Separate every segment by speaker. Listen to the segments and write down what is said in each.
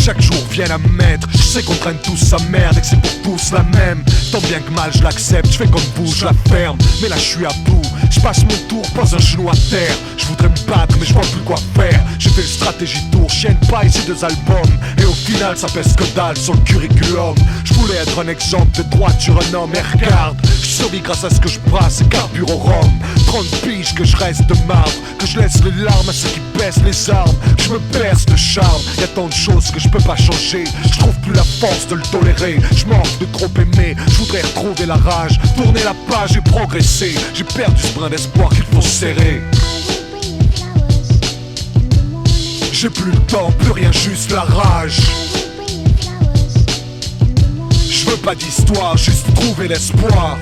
Speaker 1: chaque jour viennent à mettre. Je sais qu'on traîne tous sa merde et que c'est pour tous la même. Tant bien que mal je l'accepte, je fais comme vous, je la ferme. Mais là je suis à bout, je passe mon tour, pose un genou à terre. Je voudrais me battre mais je vois plus quoi faire. J'ai fait le stratégie tour, chienne paille, ces 2 albums. Et au final ça pèse que dalle sur le curriculum. Je voulais être un exemple de droiture, un homme. Et regarde, je survis grâce à ce que je brasse et carbure au rhum. 30 piges que je reste de marbre, que je laisse les larmes à ceux qui baissent les armes. Je me perce de charme, y'a tant de choses que je peux pas changer. Je trouve plus la force de le tolérer. Je manque de trop aimer, je voudrais retrouver la rage, tourner la page et progresser. J'ai perdu ce brin d'espoir qu'il faut serrer. J'ai plus le temps, plus rien, juste la rage. Je veux pas d'histoire, juste trouver l'espoir.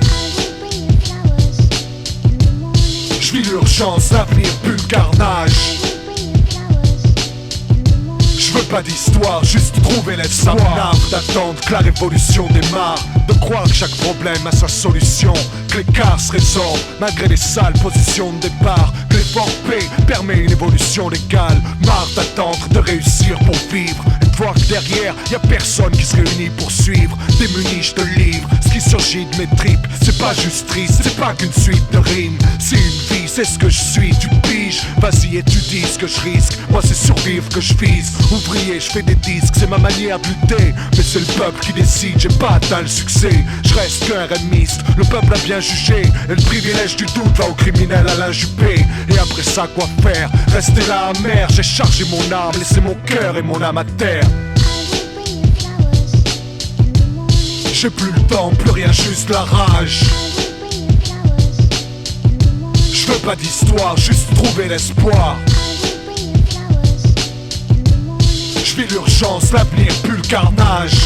Speaker 1: Je vis l'urgence, l'avenir pue le carnage. Je veux pas d'histoire, juste trouver l'espoir. Ça m'énerve d'attendre que la révolution démarre, de croire que chaque problème a sa solution, que l'écart se résorbe malgré les sales positions de départ, que l'effort paix permet une évolution légale. Marre d'attendre de réussir pour vivre et de voir que derrière y'a personne qui se réunit pour suivre. Démuni je te livre, ce qui surgit de mes tripes, c'est pas juste triste, c'est pas qu'une suite de rimes. C'est une vie, c'est ce que je suis, tu piges. Vas-y étudie ce que je risque, moi c'est survivre que je vise. Ouvrier, je fais des disques, c'est ma manière de lutter. Mais c'est le peuple qui décide, j'ai pas atteint le succès. Je reste qu'un rémiste, le peuple a bien jugé. Et le privilège du doute va au criminel Alain Juppé. Et après ça quoi faire? Rester là amer, j'ai chargé mon arme, laissé mon cœur et mon âme à terre. J'ai plus le temps, plus rien, juste la rage. Je veux pas d'histoire, juste trouver l'espoir. Je vis l'urgence, l'avenir pue le carnage.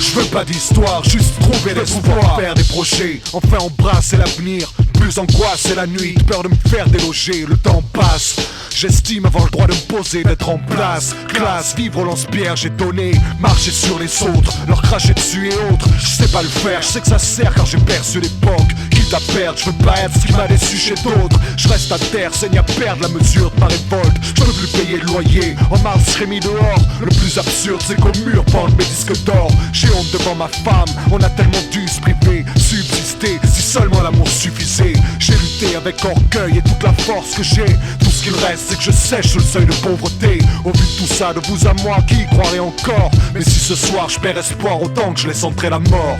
Speaker 1: Je veux pas d'histoire, juste trouver l'espoir. Faire des projets, enfin embrasser l'avenir. Plus angoisse c'est la nuit, peur de me faire déloger, le temps passe. J'estime avoir le droit de me poser, d'être en place. Classe, vivre au lance-pierre, j'ai donné. Marcher sur les autres, leur cracher dessus et autres. Je sais pas le faire, je sais que ça sert car j'ai perçu l'époque. Quitte à perdre, je veux pas être ce qui m'a déçu chez d'autres. Je reste à terre, saigne à perdre la mesure de ma révolte. Je peux plus payer le loyer, en mars je serai mis dehors. Le plus absurde c'est qu'au mur pendent mes disques d'or. J'ai honte devant ma femme, on a tellement dû se priver. Subsister, si seulement l'amour suffisait. J'ai lutté avec orgueil et toute la force que j'ai. Tout ce qu'il reste c'est que je sèche sur le seuil de pauvreté. Au vu de tout ça, de vous à moi, qui y croirait encore? Mais si ce soir je perds espoir, autant que je laisse entrer la mort.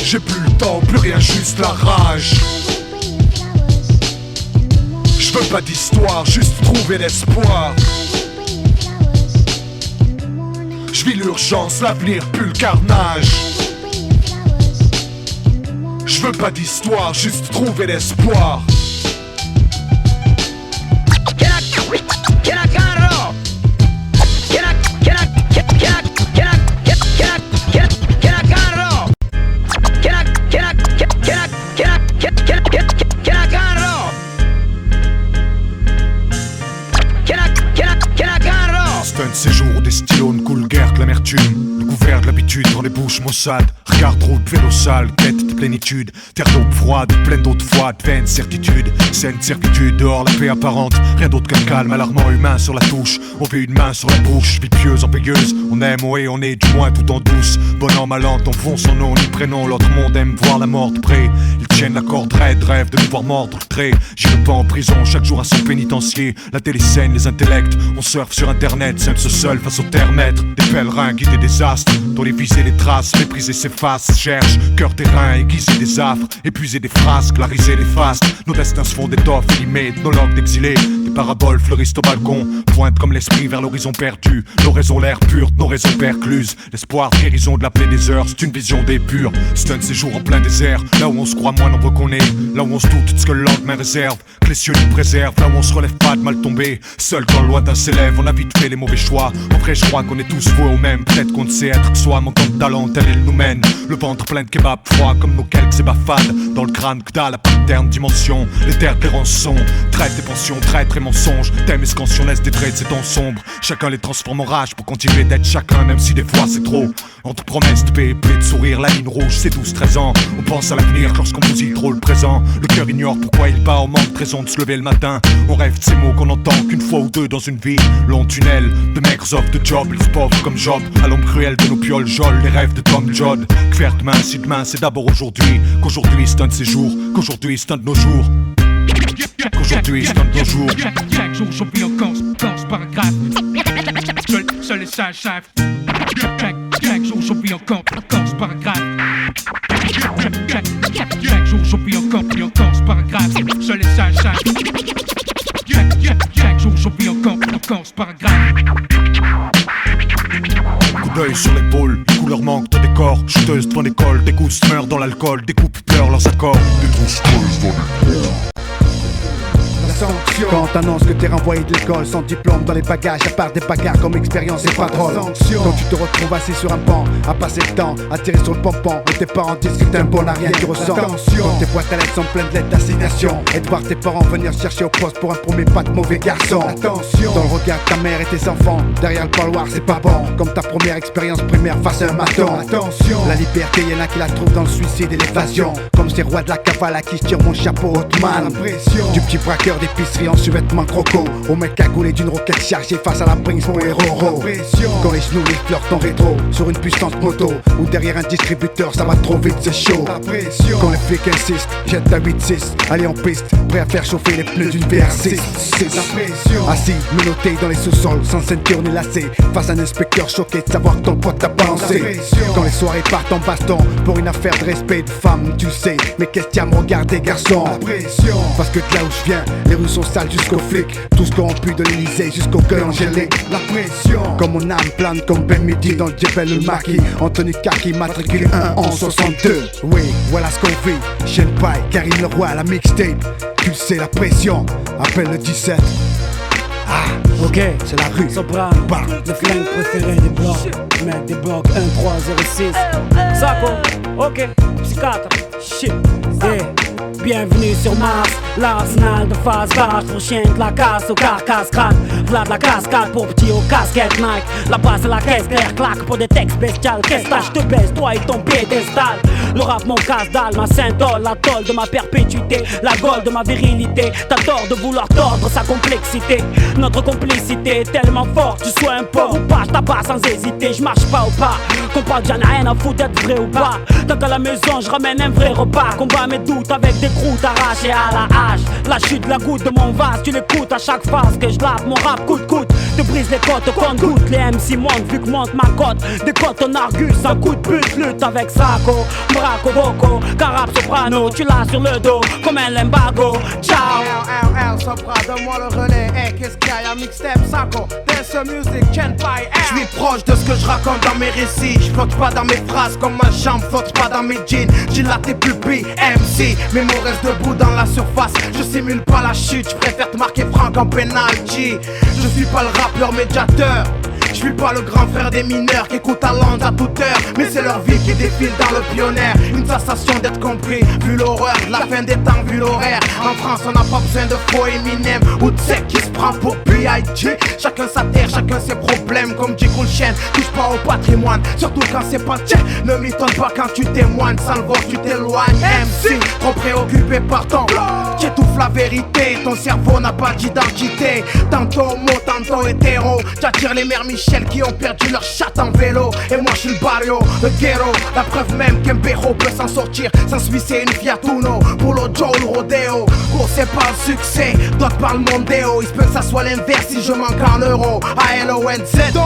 Speaker 1: J'ai plus le temps, plus rien, juste la rage. Je veux pas d'histoire, juste trouver l'espoir. Je vis l'urgence, l'avenir pue le carnage. Je veux pas d'histoire, juste trouver l'espoir.
Speaker 2: C'est un de ces jours où des stylos ne coulent guère que l'amertume. Le couvert de l'habitude dans les bouches maussades. Regarde route, vélo sale, quête de plénitude. Terre d'eau froide, pleine d'eau de froide, vaine certitude. Saine certitude, dehors la paix apparente. Rien d'autre qu'un calme alarmant humain sur la touche. On fait une main sur la bouche, vie pieuse en payeuse. On aime, ouais, on est du moins tout en douce. Bon an, mal an, ton fond son nom, ni prénom. L'autre monde aime voir la mort de près. Ils tiennent la corde raide, rêvent de nous voir mordre le trait. J'irai pas en prison, chaque jour à son pénitencier. La télé scène, les intellects, on surfe sur internet. Simple seul face au terre-maître. Des pèlerins guidés des astres, dont les viser les traces, mépriser ses faces. Cherche, cœur terrain, aiguiser des affres, épuiser des phrases, clariser les fastes. Nos destins se font d'étoffes élimées, nos langues d'exilés. Des paraboles fleurissent au balcon, pointent comme l'esprit vers l'horizon perdu. Nos raisons l'air pures, nos raisons percluses. L'espoir, guérison de la plaie des heures, c'est une vision des purs. C'est un de ces jours en plein désert, là où on se croit moins nombreux qu'on est. Là où on se doute de ce que le lendemain réserve, que les cieux nous préservent. Là où on se relève pas de mal tomber, seul quand le lointain s'élève. On a vite fait les mauvais choix. En vrai je crois qu'on est tous voués au même. Peut-être qu'on ne sait être que soi, manquant de talent, tel il nous mène. Le ventre plein de kebab froid comme nos quelques ébafades. Dans le crâne que dalle à paterne dimension. Les terres des rançons, traite des pensions, traître et mensonges. Thème et scansion laisse des traits de ces temps sombres. Chacun les transforme en rage pour continuer d'être chacun, même si des fois c'est trop. Entre promesses de paix et plaie de sourire, la ligne rouge c'est 12-13 ans. On pense à l'avenir lorsqu'on bousille trop le présent. Le cœur ignore pourquoi il bat, on manque de raison de se lever le matin. On rêve de ces mots qu'on entend qu'une fois ou deux dans une vie. Long tunnel, de maigres offres de job, les pauvres comme Job. À l'ombre cruelle de nos pioles jolles, les rêves de Tom John. Que faire demain si demain c'est d'abord aujourd'hui. Qu'aujourd'hui c'est un de ces jours, qu'aujourd'hui c'est un de nos jours. Qu'aujourd'hui c'est un de nos jours.
Speaker 3: Chaque jour je vis encore, paragraphe. Seul et sage savent. Chaque jour je vis encore, paragraphe. Chaque jour je vis encore, paragraphe. Seul et sage savent. Chaque jour je vis encore, paragraphe.
Speaker 2: Coup d'œil sur l'épaule, les couleurs manquent de décor. Chuteuse devant l'école, des gousses meurent dans l'alcool. Des couples pleurent leurs accords. Des trousteuses dans l'école.
Speaker 4: Quand t'annonces que t'es renvoyé de l'école sans diplôme dans les bagages, à part des bagarres comme expérience et pas drôle. Quand tu te retrouves assis sur un banc, à passer le temps, à tirer sur le pompon, et tes parents disent que t'es un bon à rien, tu ressens. Quand tes boîtes à lettres sont pleines de lettres d'assignation, et de voir tes parents venir chercher au poste pour un premier pas de mauvais garçon. Attention. Dans le regard de ta mère et tes enfants, derrière le parloir c'est pas bon, comme ta première expérience primaire face à un maton. Attention. La liberté, y'en a qui la trouvent dans le suicide et l'évasion, comme ces rois de la cavale à qui je tire mon chapeau Hotman. Du petit braqueur d'épicerie en survêtement croco, au mec cagoulé d'une roquette chargée face à la prince pour les roros. Quand les genoux les flirtent en rétro, sur une puissante moto, ou derrière un distributeur, ça va trop vite, c'est chaud. Quand les flics insistent, jette ta 8-6, allez en piste, prêt à faire chauffer les pneus d'une VR6. Assis, menotté dans les sous-sols, sans ceinture ni lacet, face à un inspecteur choqué de savoir que ton pote t'a balancé. Quand les soirées partent en baston, pour une affaire de respect de femme, tu sais, mais qu'est-ce qu'il y a à me regarder garçon? Parce que de là où je viens, les rues sont sales jusqu'aux flics, tous corrompus de l'Elysée jusqu'au cœur angélique. La pression, comme mon âme plane comme Ben Midi dans le Djebel le Maquis, en tenue kaki, matriculé 1 en 62. Oui, voilà ce qu'on vit, Shell Pie, Karim Leroy, la mixtape. Tu le sais, la pression, appelle le 17. Ah, ok, c'est la rue.
Speaker 5: Soprano, le flingue préféré des blocs. Mec des blocs 1, 3, 0, 6. Sako, ok, psychiatre, shit, yeah. Bienvenue sur Mars, l'arsenal de phase vache pour chien de la casse au carcasse crack. V'là de la cascade pour petit aux casquettes Nike. La base et la caisse claire claque pour des textes bestiales. Qu'est-ce que je te baisse, toi et ton piédestal. Le rap mon casse-dalle, ma syntole, la tôle de ma perpétuité, la gaule de ma virilité. T'as tort de vouloir tordre sa complexité. Notre complicité est tellement forte, tu sois un pauvre ou pas, je t'abat sans hésiter, je marche pas au pas. Compas, j'en ai rien à foutre d'être vrai ou pas. Tant qu'à la maison, je ramène un vrai repas. Combat mes doutes avec des croûtes arrachées à la hache. La chute, la goutte de mon vase, tu l'écoutes à chaque phase que je lave mon rap coûte. Te brise les côtes au compte-gouttes. Les MC montent vu que monte ma cote. Des côtes ton argus, un coup de pute. Lutte avec Sako, Braco, Boko, Carap, Soprano. Tu l'as sur le dos comme un limbago. Ciao.
Speaker 6: Sopra, donne-moi le relais. Hey, qu'est-ce qu'il y a, mixtape, Sako, dance music, Chen Pai. Je suis proche de ce que je raconte dans mes récits. Je flotte pas dans mes phrases comme ma jambe flotte pas dans mes jeans. J'ai la tes pupilles, MC. Mes mots restent debout dans la surface. Je simule pas la chute, je préfère te marquer franc en penalty. Je suis pas le rappeur médiateur. Je suis pas le grand frère des mineurs qui écoutent à Londres à toute heure. Mais c'est leur vie qui défile dans le pionnier. Une sensation d'être compris, vu l'horreur, la fin des temps, vu l'horaire. En France on n'a pas besoin de faux Eminem ou de sec qui se prend pour B.I.G. Chacun sa terre, chacun ses problèmes. Comme dit Coolchen, touche pas au patrimoine. Surtout quand c'est pas tien, ne m'étonne pas quand tu témoignes. Sans le voir tu t'éloignes. MC, trop préoccupé par ton j'étouffe la vérité, ton cerveau n'a pas d'identité. Tantôt homo, tantôt hétéro. J'attire les mères Michel qui ont perdu leur chatte en vélo. Et moi je suis le barrio, le ghetto. La preuve même qu'un béro peut s'en sortir sans se visser une Fiat Uno. Pour le Joe, le rodéo. Gros c'est pas le succès, d'autres parlent mondéo. Il se peut que ça soit l'inverse si je manque en euro. A-L-O-N-Z.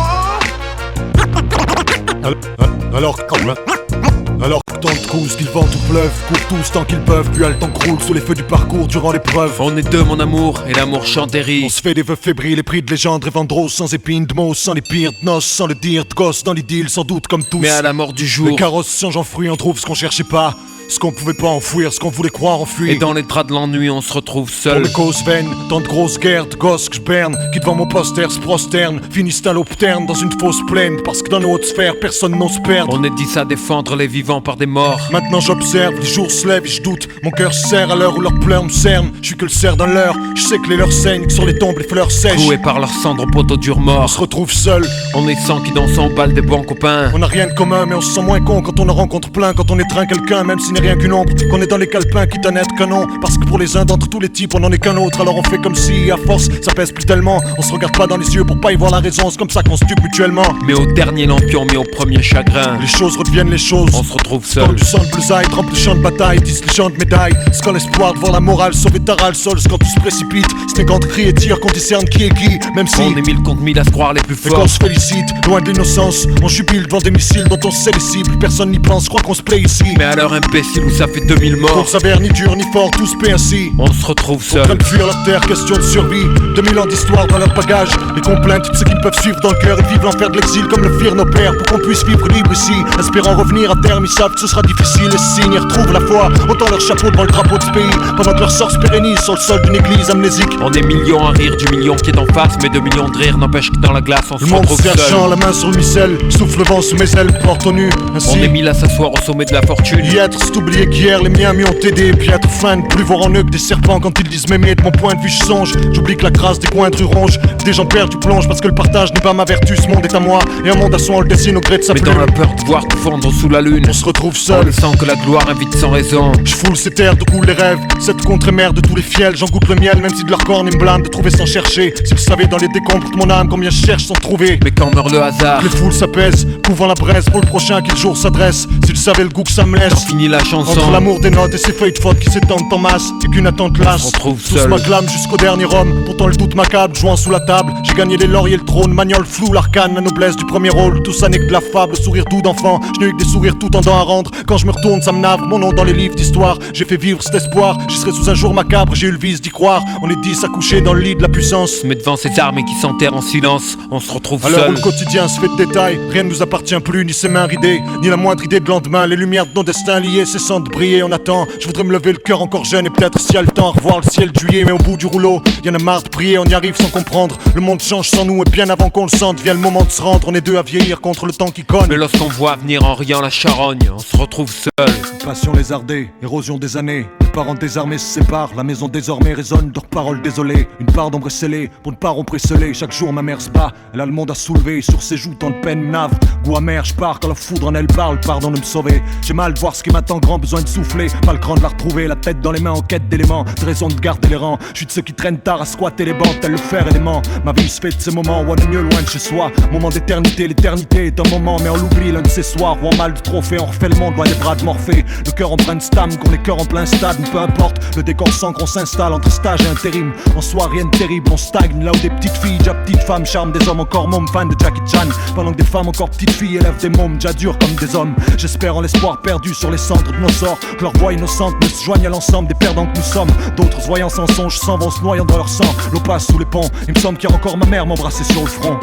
Speaker 2: Alors que tant de coups, qu'il vente ou pleuve, courent tous tant qu'ils peuvent, puis le temps croule sous les feux du parcours durant l'épreuve.
Speaker 7: On est deux mon amour, et l'amour chante et rit.
Speaker 2: On se fait des vœux fébriles, épris de légendes, rêvant de roses, sans épines de mots, sans les pires de noces, sans le dire de gosses dans l'idylle, sans doute comme tous.
Speaker 7: Mais à la mort du jour,
Speaker 2: les carrosses changent en fruits, on trouve ce qu'on cherchait pas. Ce qu'on pouvait pas enfouir, ce qu'on voulait croire enfuir.
Speaker 7: Et dans les draps de l'ennui on se retrouve
Speaker 2: Pour
Speaker 7: seul.
Speaker 2: mes causes vaines, tant de grosses guerres, de gosses que j'berne, qui devant mon poster se prosternent, finissent à l'obterne dans une fausse plaine, parce que dans nos hautes sphères, personne n'ose perdre.
Speaker 7: On est 10 à défendre les vivants par des morts.
Speaker 2: Maintenant j'observe, les jours se lèvent et je doute. Mon cœur se serre à l'heure où leurs pleurs me cernent. Je suis que le cerf d'un leurre, je sais que les leurs saignent, que sur les tombes les fleurs sèchent.
Speaker 7: Cloués par leurs cendres au poteau dur
Speaker 2: On
Speaker 7: mort.
Speaker 2: se retrouve seul,
Speaker 7: On est 100 qui dansent en balle des bons copains.
Speaker 2: on n'a rien de commun mais on se sent moins con quand on en rencontre plein. Quand on étreint quelqu'un, même s'il n'est rien qu'une ombre, qu'on est dans les calepins quitte à n'être qu'un nom. Parce que pour les uns d'entre tous les types on n'en est qu'un autre. Alors on fait comme si à force ça pèse plus tellement. On se regarde pas dans les yeux pour pas y voir la raison. C'est comme ça qu'on se tue mutuellement.
Speaker 7: Mais au dernier lampion, mais au premier chagrin,
Speaker 2: Les choses redeviennent les choses.
Speaker 7: on se retrouve
Speaker 2: Comme
Speaker 7: seul.
Speaker 2: du sang de blousaille, trempe le champ de bataille, disent les champs de médailles. C'est quand l'espoir de voir la morale sauver ta râle sol. C'est quand tout se précipite, ce n'est qu'entre cri et tir qu'on discerne qui est qui. Même si,
Speaker 7: On est 1000 contre 1000 à se croire les plus
Speaker 2: et quand
Speaker 7: forts.
Speaker 2: on se félicite, loin de l'innocence, on jubile devant des missiles dont on sait les cibles. Personne n'y pense, je crois qu'on se plaît ici.
Speaker 7: Mais à l'heure imbécile où ça fait 2000
Speaker 2: Qu'on ne
Speaker 7: morts,
Speaker 2: s'avère ni dur ni fort, tous paient ainsi.
Speaker 7: on se retrouve
Speaker 2: En train
Speaker 7: seul.
Speaker 2: de fuir leur terre, question de survie. 2000 ans d'histoire dans leur bagage. Les complaintes, tout ce qu'ils peuvent suivre dans le cœur. Et vivent l'enfer de l'exil comme le firent nos pères. Pour qu'on puisse vivre libre ici. Espérant revenir à terme, ils savent que ce sera difficile. Et signes, ils retrouvent la foi. Autant leur chapeau devant le drapeau de ce pays. Pendant que leur sort se pérennise sur le sol d'une église amnésique.
Speaker 7: On est millions à rire du million qui est en face, mais 2 millions de rires n'empêche que dans la glace on se
Speaker 2: Le monde
Speaker 7: retrouve
Speaker 2: se
Speaker 7: seul.
Speaker 2: cachant, la main sur le missel. Souffle le vent sous mes ailes, porte au nu. Ainsi,
Speaker 7: On est 1000 à s'asseoir au sommet de la fortune.
Speaker 2: y être, c'est oublier qu'hier les miens m'y ont aidé. Puis être fin, ne plus voir en eux que des serpents quand ils disent m'aimer. De mon point de vue, je songe. J'oublie que la crasse des coins de rue ronge. Des gens perdent du plonge parce que le partage n'est pas ma vertu. Ce monde est à moi. Et un monde à soi, on le dessine au gré de sa
Speaker 7: Mais
Speaker 2: plume.
Speaker 7: dans la peur de voir tout fondre sous la lune,
Speaker 2: On se retrouve
Speaker 7: on
Speaker 2: seul.
Speaker 7: le sent que la gloire invite sans raison.
Speaker 2: Je foule ces terres d'où coulent les rêves. Cette contre-mère de tous les fiels. J'en goûte le miel, même si de leur corne ils me blâment de trouver sans chercher. Si vous savez dans les décombres de mon âme combien je cherche sans trouver.
Speaker 7: Mais quand meurt le hasard,
Speaker 2: Les foules s'apaisent, couvant la braise pour le prochain qui le jour s'adresse. S'ils savaient le goût que ça me
Speaker 7: quand
Speaker 2: laisse.
Speaker 7: finit la
Speaker 2: Entre
Speaker 7: chanson,
Speaker 2: l'amour des notes et ces feuilles de faute qui s'étendent en masse, et qu'une attente lasse.
Speaker 7: On se retrouve
Speaker 2: Tous
Speaker 7: seul.
Speaker 2: m'acclament jusqu'au dernier homme. Pourtant le doute m'accable, jouant sous la table. J'ai gagné les lauriers, le trône, magnole flou, l'arcane, la noblesse du premier rôle. Tout ça n'est que de la fable, le sourire doux d'enfant. Je n'ai eu que des sourires tout en dents à rendre. Quand je me retourne, ça me navre, mon nom dans les livres d'histoire. J'ai fait vivre cet espoir, j'y serai sous un jour macabre, j'ai eu le vice d'y croire. On est 10 à coucher dans le lit de la puissance.
Speaker 7: mais devant ces armes et qui s'enterrent en silence, on se retrouve
Speaker 2: À l'heure où
Speaker 7: seul.
Speaker 2: le quotidien se fait de détails, rien ne nous appartient plus, ni ses mains ridées, ni la moindre idée de lendemain. Les lumières de nos destins liés cessant de briller, on attend. Je voudrais me lever le cœur encore jeune et peut-être s'il y a le temps revoir le ciel de juillet. Mais au bout du rouleau, y'en a marre de prier, on y arrive sans comprendre. Le monde change sans nous et bien avant qu'on le sente, vient le moment de se rendre. On est deux à vieillir contre le temps qui cogne.
Speaker 7: Mais lorsqu'on voit venir en riant la charogne, on se retrouve seul.
Speaker 2: Passion lézardée, érosion des années. Les parents désarmés se séparent, la maison désormais résonne de leurs paroles désolées. Une part d'ombre est scellée, pour ne pas rompre et sceller. Chaque jour ma mère se bat, elle a le monde à soulever. Sur ses joues tant de peine me navre, goût amer, je pars quand la foudre en elle parle, pardon de me sauver. J'ai mal de voir ce qui m'attend, grand besoin de souffler. Pas le cran de la retrouver, la tête dans les mains en quête d'éléments. De raison de garder les rangs, je suis de ceux qui traînent tard à squatter les bancs, tel le fer élément. Ma vie se fait de ces moments où on est mieux loin de chez soi. Moment d'éternité, l'éternité est un moment, mais on l'oublie l'un de ces soirs où en mal de trophée on refait le monde loin des bras de Morphée. Le cœur en plein de stam, qu'on les cœurs en plein stade, peu importe. Le décor sans qu'on s'installe entre stage et intérim. En soi rien de terrible, on stagne là où des petites filles, déjà petites femmes, charme des hommes encore mômes, fan de Jackie Chan. Pendant que des femmes encore petites filles élèvent des mômes, déjà durs comme des hommes. J'espère en l'espoir perdu sur les cendres de nos sorts, que leur voix innocente ne se joigne à l'ensemble des perdants que nous sommes. D'autres voyant sans songe s'en vont se noyant dans leur sang. L'eau passe sous les ponts, il me semble qu'il y a encore ma mère m'embrasser sur le front.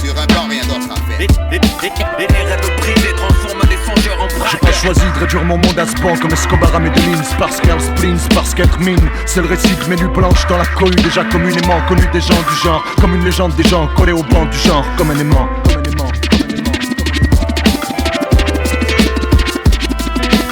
Speaker 8: Sur un banc, rien d'autre à faire.
Speaker 7: Les rêves brisés transforment des songeurs en
Speaker 2: J'ai
Speaker 7: braque.
Speaker 2: pas choisi de réduire mon monde à ce banc comme Escobar à Medellin. C'est parce qu'elle spleen, c'est parce qu'être mine. C'est le récit de mes nuits blanches dans la cohue, déjà communément connu des gens du genre. Comme une légende des gens collés au banc du genre, comme un aimant.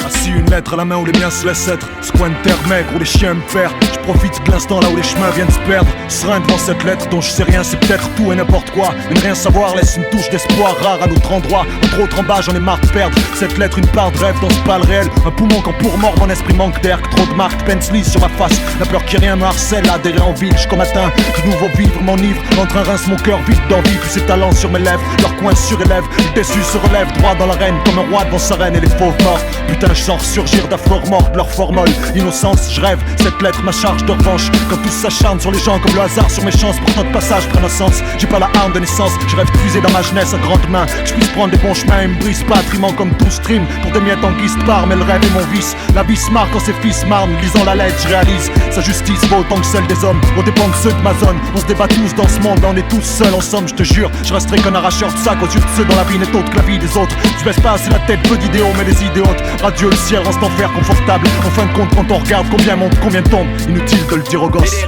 Speaker 2: Assis une lettre à la main où les miens se laissent être. Ce coin de terre maigre où les chiens me perdent. Je profite de l'instant là où les chemins viennent se perdre. Serein devant cette lettre dont je sais rien, c'est peut-être tout et n'importe quoi. Mais ne rien savoir laisse une touche d'espoir rare à notre endroit. Entre autres en bas j'en ai marre de perdre. Cette lettre une part de rêve dans ce pas le réel. Un poumon quand pour mort mon esprit manque d'air. Que trop de marques Pensly sur ma face. La peur qui rien me harcèle, adhérer en ville jusqu'au matin. Du nouveau vivre m'enivre. Entre un rince mon cœur vide d'envie. Puis ses talents sur mes lèvres. Leur coin surélève. Le déçu se relève droit dans l'arène. Comme un roi devant sa reine et les fauves morts. Putain je sens surgir d'aflore mort de leur formole. Innocence je rêve. Cette lettre ma charge marche de revanche. Quand tous s'acharnent sur les gens comme le hasard sur mes chances, pour notre passage prenne un sens. J'ai pas la arme de naissance, je rêve de puiser dans ma jeunesse à grandes mains. Je puisse prendre des bons chemins et me brise pas, trimant comme tout stream. Pour des miettes en guise de part, mais le rêve est mon vice. La vie se marre quand ses fils marnent, lisant la lettre, je réalise. Sa justice vaut autant que celle des hommes, aux dépens de ceux de ma zone. On se débat tous dans ce monde, on est tous seuls en somme, je te jure. Je resterai qu'un arracheur de sac aux yeux de ceux dont la vie n'est autre que la vie des autres. Je baisse pas assez la tête, peu d'idéaux, mais les idéaux. Radieux, le ciel reste enfer confortable. En fin de compte, quand on regarde combien monte, combien tombe, inutile de le dire aux gosses.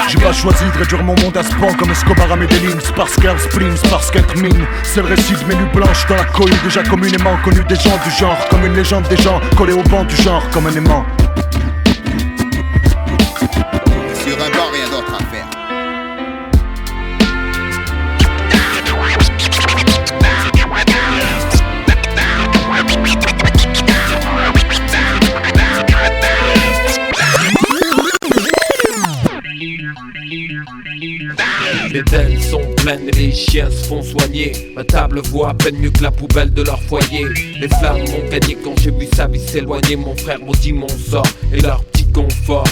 Speaker 2: J'ai pas choisi de réduire mon monde à ce pan comme Escobar à Medellin. Sparsker, Spring, Sparsket, Mine. C'est le récit de mes nuits blanches dans la cohue, déjà communément connu des gens du genre. Comme une légende des gens, collé au banc du genre, comme un aimant.
Speaker 8: Sur un banc, rien d'autre à faire.
Speaker 7: Les dents sont pleines et les chiens se font soigner. Ma table vaut à peine mieux que la poubelle de leur foyer. Les flammes m'ont gagné quand j'ai vu sa vie s'éloigner. Mon frère maudit mon sort et leur petit confort.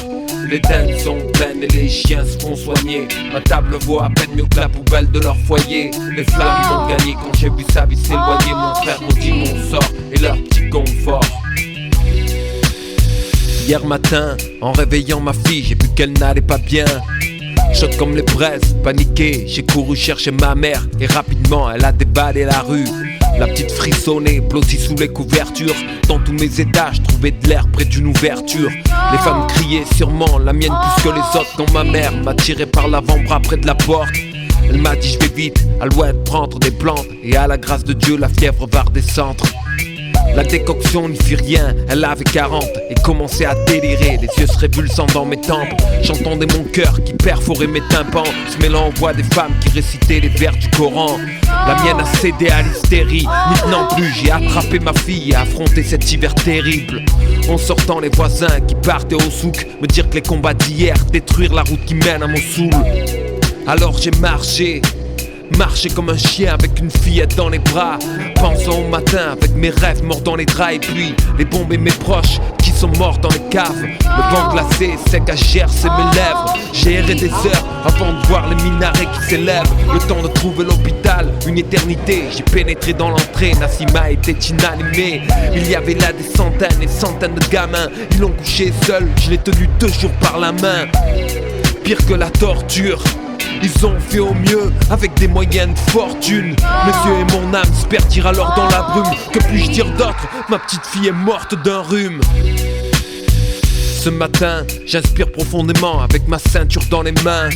Speaker 7: Les dents sont pleines et les chiens se font soigner. Ma table vaut à peine mieux que la poubelle de leur foyer. Les flammes m'ont gagné quand j'ai vu sa vie s'éloigner. Mon frère maudit mon sort et leur petit confort. Hier matin, en réveillant ma fille, j'ai vu qu'elle n'allait pas bien. Choc comme les braises, paniqué, j'ai couru chercher ma mère. Et rapidement elle a déballé la rue. La petite frissonnait, blottie sous les couvertures. Dans tous mes étages, trouvais de l'air près d'une ouverture. Les femmes criaient sûrement, la mienne plus que les autres. Quand ma mère m'a tiré par l'avant-bras près de la porte. Elle m'a dit je vais vite, à l'ouest prendre des plantes. Et à la grâce de Dieu, la fièvre va redescendre. La décoction n'y fit rien, elle avait 40 et commençait à délirer, les yeux se révulsant dans mes tempes. J'entendais mon cœur qui perforait mes tympans, se mêlant aux voix des femmes qui récitaient les vers du Coran. La mienne a cédé à l'hystérie, n'y tenant plus, j'ai attrapé ma fille et affronté cet hiver terrible. En sortant, les voisins qui partaient au souk me dire que les combats d'hier détruire la route qui mène à Mossoul. Alors j'ai marché comme un chien avec une fillette dans les bras, pensant au matin avec mes rêves morts dans les draps. Et puis les bombes et mes proches qui sont morts dans les caves. Le vent glacé sec à gercer mes lèvres. J'ai erré des heures avant de voir les minarets qui s'élèvent. Le temps de trouver l'hôpital, une éternité. J'ai pénétré dans l'entrée, Nassima était inanimée. Il y avait là des centaines et centaines de gamins. Ils l'ont couché seul, je l'ai tenu 2 jours par la main. Pire que la torture, ils ont fait au mieux avec des moyens de fortune. Mes yeux et mon âme se perdirent alors dans la brume. Que puis-je dire d'autre? Ma petite fille est morte d'un rhume. Ce matin, j'inspire profondément avec ma ceinture dans les mains.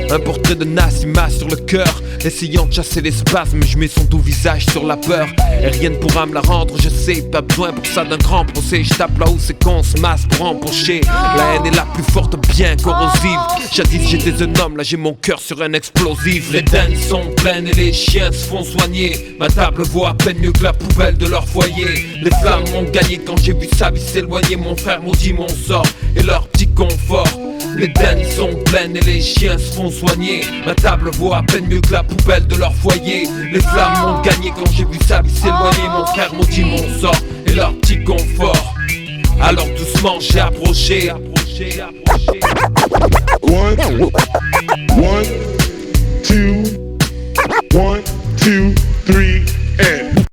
Speaker 7: Un portrait de Nassima sur le cœur, essayant de chasser les spasmes, je mets son doux visage sur la peur. Et rien ne pourra me la rendre, je sais, pas besoin pour ça d'un grand procès. Je tape là où c'est qu'on se masse pour empocher. La haine est la plus forte, bien corrosive. Jadis j'étais un homme, là j'ai mon cœur sur un explosif. Les dents sont pleines et les chiens se font soigner. Ma table vaut à peine mieux que la poubelle de leur foyer. Les flammes m'ont gagné quand j'ai vu sa vie s'éloigner. Mon frère maudit mon sort et leur petit confort. Les dents sont pleines et les chiens se font soigner. Ma table vaut à peine mieux que la poubelle de leur foyer. Les flammes m'ont gagné quand j'ai vu sa vie s'éloigner. Mon frère maudit mon sort et leur petit confort. Alors doucement j'ai approché.
Speaker 9: One, two, three, and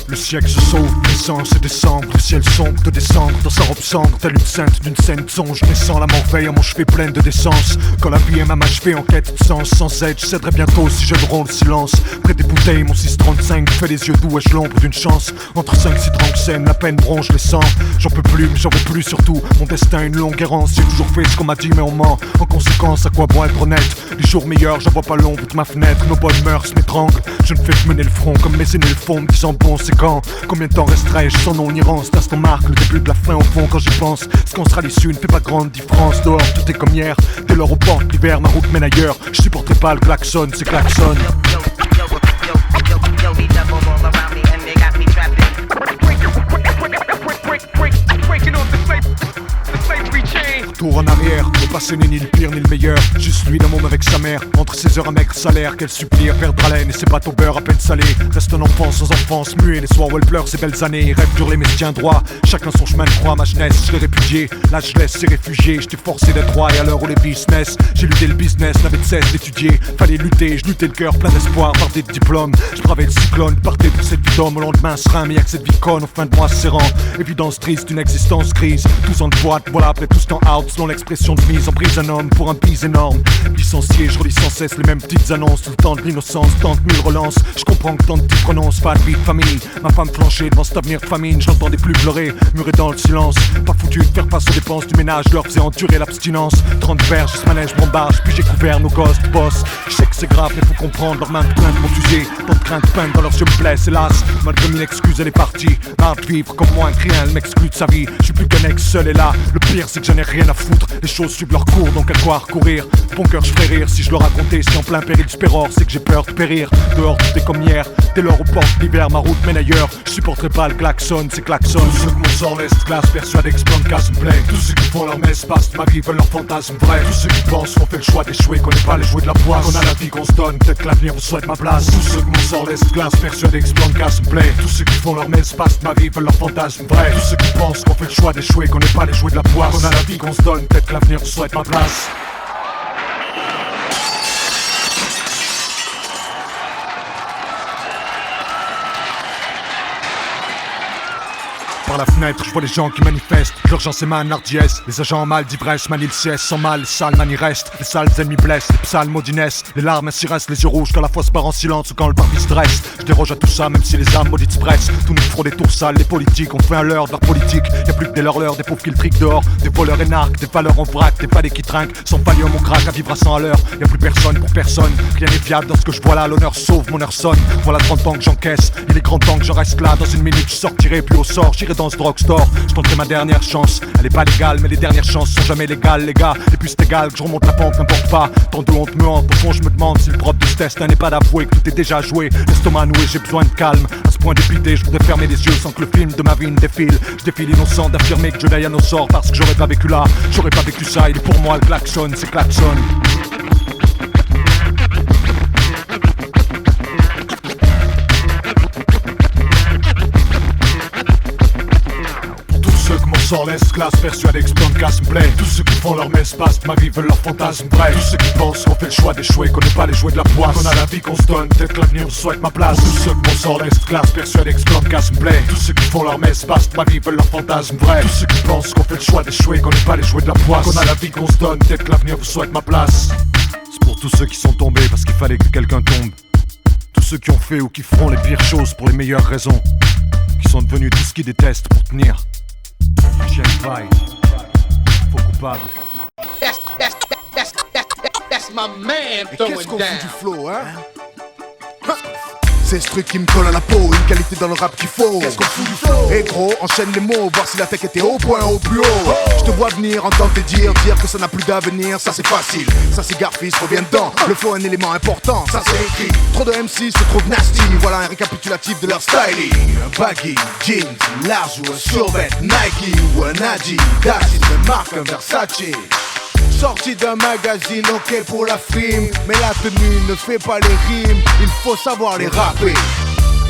Speaker 2: Le siècle se sauve, l'essence et décembre, le ciel sombre de descendre dans sa robe cendre, telle une sainte d'une scène de songe, naissant la mort veille à mon chevet pleine de décence. Quand la vie est même achevée en quête de sens, sans aide, je céderai bientôt si je ne romps le silence. Près des bouteilles, mon 635 fait les yeux doux, ai-je l'ombre d'une chance? Entre 5-6 tranxènes, la peine bronche les sangs. J'en peux plus, mais j'en veux plus surtout. Mon destin, une longue errance, j'ai toujours fait ce qu'on m'a dit, mais on ment. En conséquence, à quoi bon être honnête? Les jours meilleurs, j'en vois pas l'ombre de ma fenêtre. Nos bonnes mœurs m'étranglent, je ne fais que mener le front comme mes aînés le font, me disant bon, c'est quand? Combien de temps resterai-je sans nom ni rang? Cet instant marque le début de la fin au fond quand j'y pense. Ce qu'on sera l'issue ne fait pas grande différence. Dehors tout est comme hier, dès lors aux portes l'hiver ma route mène ailleurs. Je supporterai pas le klaxon, c'est klaxon. Retour en arrière, passé n'est ni le pire ni le meilleur. Juste lui d'un môme avec sa mère, entre ses heures un maigre salaire qu'elle supplie à perdre haleine et ses bateaux beurre à peine salés. Reste un enfant sans enfance, muet les soirs où elle pleure ses belles années. Rêve d'hurler mais se tient droit, chacun son chemin de croix. Ma jeunesse, je l'ai répudié, là je laisse ces réfugiés. J't'ai forcé d'être droit et à l'heure où les vices naissent, j'ai lutté le business, n'avais de cesse d'étudier. Fallait lutter, je luttais le cœur plein d'espoir, partais de diplôme. Je bravais le cyclone, partais pour cette vie d'homme. Au lendemain serein, mais y'a que cette vie conne au fin de mois serrant. Évidence triste d'une existence grise, tous en boîte, voilà après tout ce temps out. Selon l'expression de mise en prise un homme pour un bise énorme. Licencié, je relis sans cesse les mêmes petites annonces. Tout le temps de l'innocence, tant de mille relances. Je comprends que tant de types prononcent, pas de vie de famille. Ma femme flanchée devant cet avenir de famine, je l'entendais plus pleurer, muré dans le silence. Pas foutu de faire face aux dépenses du ménage, leur faisait endurer l'abstinence. 30 verges, je manège mon barge, puis j'ai couvert nos gosses de boss. Je sais que c'est grave, mais faut comprendre, leurs mains de plainte m'ont usé. Tant de crainte peinte dans leurs yeux me blesse, hélas. Malgré mille excuses, elle est partie. Marre de vivre comme moi, un rien, elle m'exclut de sa vie. Je suis plus qu'un ex seul et là. Le pire, c'est que j'en ai rien à foutre. Les choses suivent leur cours, donc à quoi recourir. Bon cœur, je ferais rire si je le racontais. Si en plein péril du Spéror, c'est que j'ai peur de périr. Dehors, tout est comme hier. Dès lors, aux portes d'hiver, ma route mène ailleurs. Je supporterai pas le klaxon, c'est klaxon. Tous ceux que mon sort laisse glace, persuadés que ce plan de casse me plaît. Tous ceux qui font leur messe, passent ma vie, veulent leur fantasme vrai. Tous ceux qui pensent qu'on fait le choix d'échouer, qu'on n'est pas les jouets de la poisse. Qu'on a la vie qu'on se donne, peut-être que l'avenir vous souhaite ma place. Tous ceux que mon sort laisse glace, persuadés que ce plan de casse me plaît. Tous ceux qui font leur messe, passent ma vie, veulent leur fantasme vrai. Tous ceux qui pensent qu'on fait le choix d'échouer, qu'on n'est pas les jouets de la poisse. Qu'on a la vie qu'on se donne, peut-être que l'avenir vous souhaite ma place. Par la fenêtre, je vois les gens qui manifestent. L'urgence émane l'ardiesse. Les agents en mal d'ivresse manient le CS sans mal. Les sales manies restent. Les sales ennemis blessent. Les psalmes maudits naissent. Les larmes ainsi restent. Les yeux rouges quand la fosse part en silence ou quand le parvis se dresse. Je déroge à tout ça même si les âmes maudites se pressent. Tous nous feront des tours sales. Les politiques ont fait un leurre de leur politique. Y'a plus que des leurres, des pauvres qui le triquent dehors. Des voleurs et narques, des valeurs en vrac. Des palais qui trinquent. Sans pallium au crack à vivre à 100 à l'heure. Y'a plus personne pour personne. Rien n'est fiable dans ce que je vois là. L'honneur sauve, mon heure sonne. Voilà 30 ans que j'encaisse. Il est grand temps que je reste là. Dans une minute je sortirai plus au sort. J'irai dans ce drugstore. Je tenterai ma dernière chance. Elle est pas légale mais les dernières chances sont jamais légales les gars. Et puis c'est égal que je remonte la pente, n'importe pas. Tant de honte me hante, au fond je me demande si le propre de ce test n'est pas d'avouer que tout est déjà joué. L'estomac noué, j'ai besoin de calme. À ce point dépité, je voudrais fermer les yeux sans que le film de ma vie ne défile. Je défile innocent d'affirmer que je veille à nos sorts. Parce que j'aurais pas vécu là, j'aurais pas vécu ça. Il est pour moi le klaxon, c'est klaxon. Sort laisse classe, persuadé que ce plan de casse me plaît. Tous ceux qui font leur messe passent ma vie, veulent leur fantasme vrai. Tous ceux qui pensent qu'on fait le choix d'échouer, qu'on n'est pas les jouets de la poisse. Qu'on a la vie qu'on se donne, peut-être que l'avenir nous souhaite ma place. Tous ceux qui sort laisse classe, persuadé que ce plan de casse me plaît. Tous ceux qui font leur messe passent ma vie, veulent leur fantasme vrai. Tous ceux qui pensent qu'on fait le choix d'échouer, qu'on n'est pas les jouets de la poisse. Qu'on a la vie qu'on se donne, peut-être que l'avenir vous souhaite ma place. C'est pour tous ceux qui sont tombés parce qu'il fallait que quelqu'un tombe. Tous ceux qui ont fait ou qui feront les pires choses pour les meilleures raisons. Qui sont devenus tout ce qu'ils détestent pour tenir. J'aime pas, faux coupable.
Speaker 8: That's my man throwing down.
Speaker 4: Qu'est-ce qu'on fout du flow, hein? C'est ce truc qui me colle à la peau, une qualité dans le rap qu'il faut. Qu'est-ce qu'on fout du flow? Et gros, enchaîne les mots, voir si la tech était au point, au plus haut. Je te vois venir, entendre te dire que ça n'a plus d'avenir, ça c'est facile. Ça c'est Garfis, reviens dedans. Le flow un élément important, ça c'est écrit. Trop de MC se trouvent nasty, voilà un récapitulatif de leur styling. Un baggy, jeans, large ou un survêt Nike ou un Adidas, une marque, un Versace. Sorti d'un magazine, ok pour la frime. Mais la tenue ne fait pas les rimes. Il faut savoir les rapper.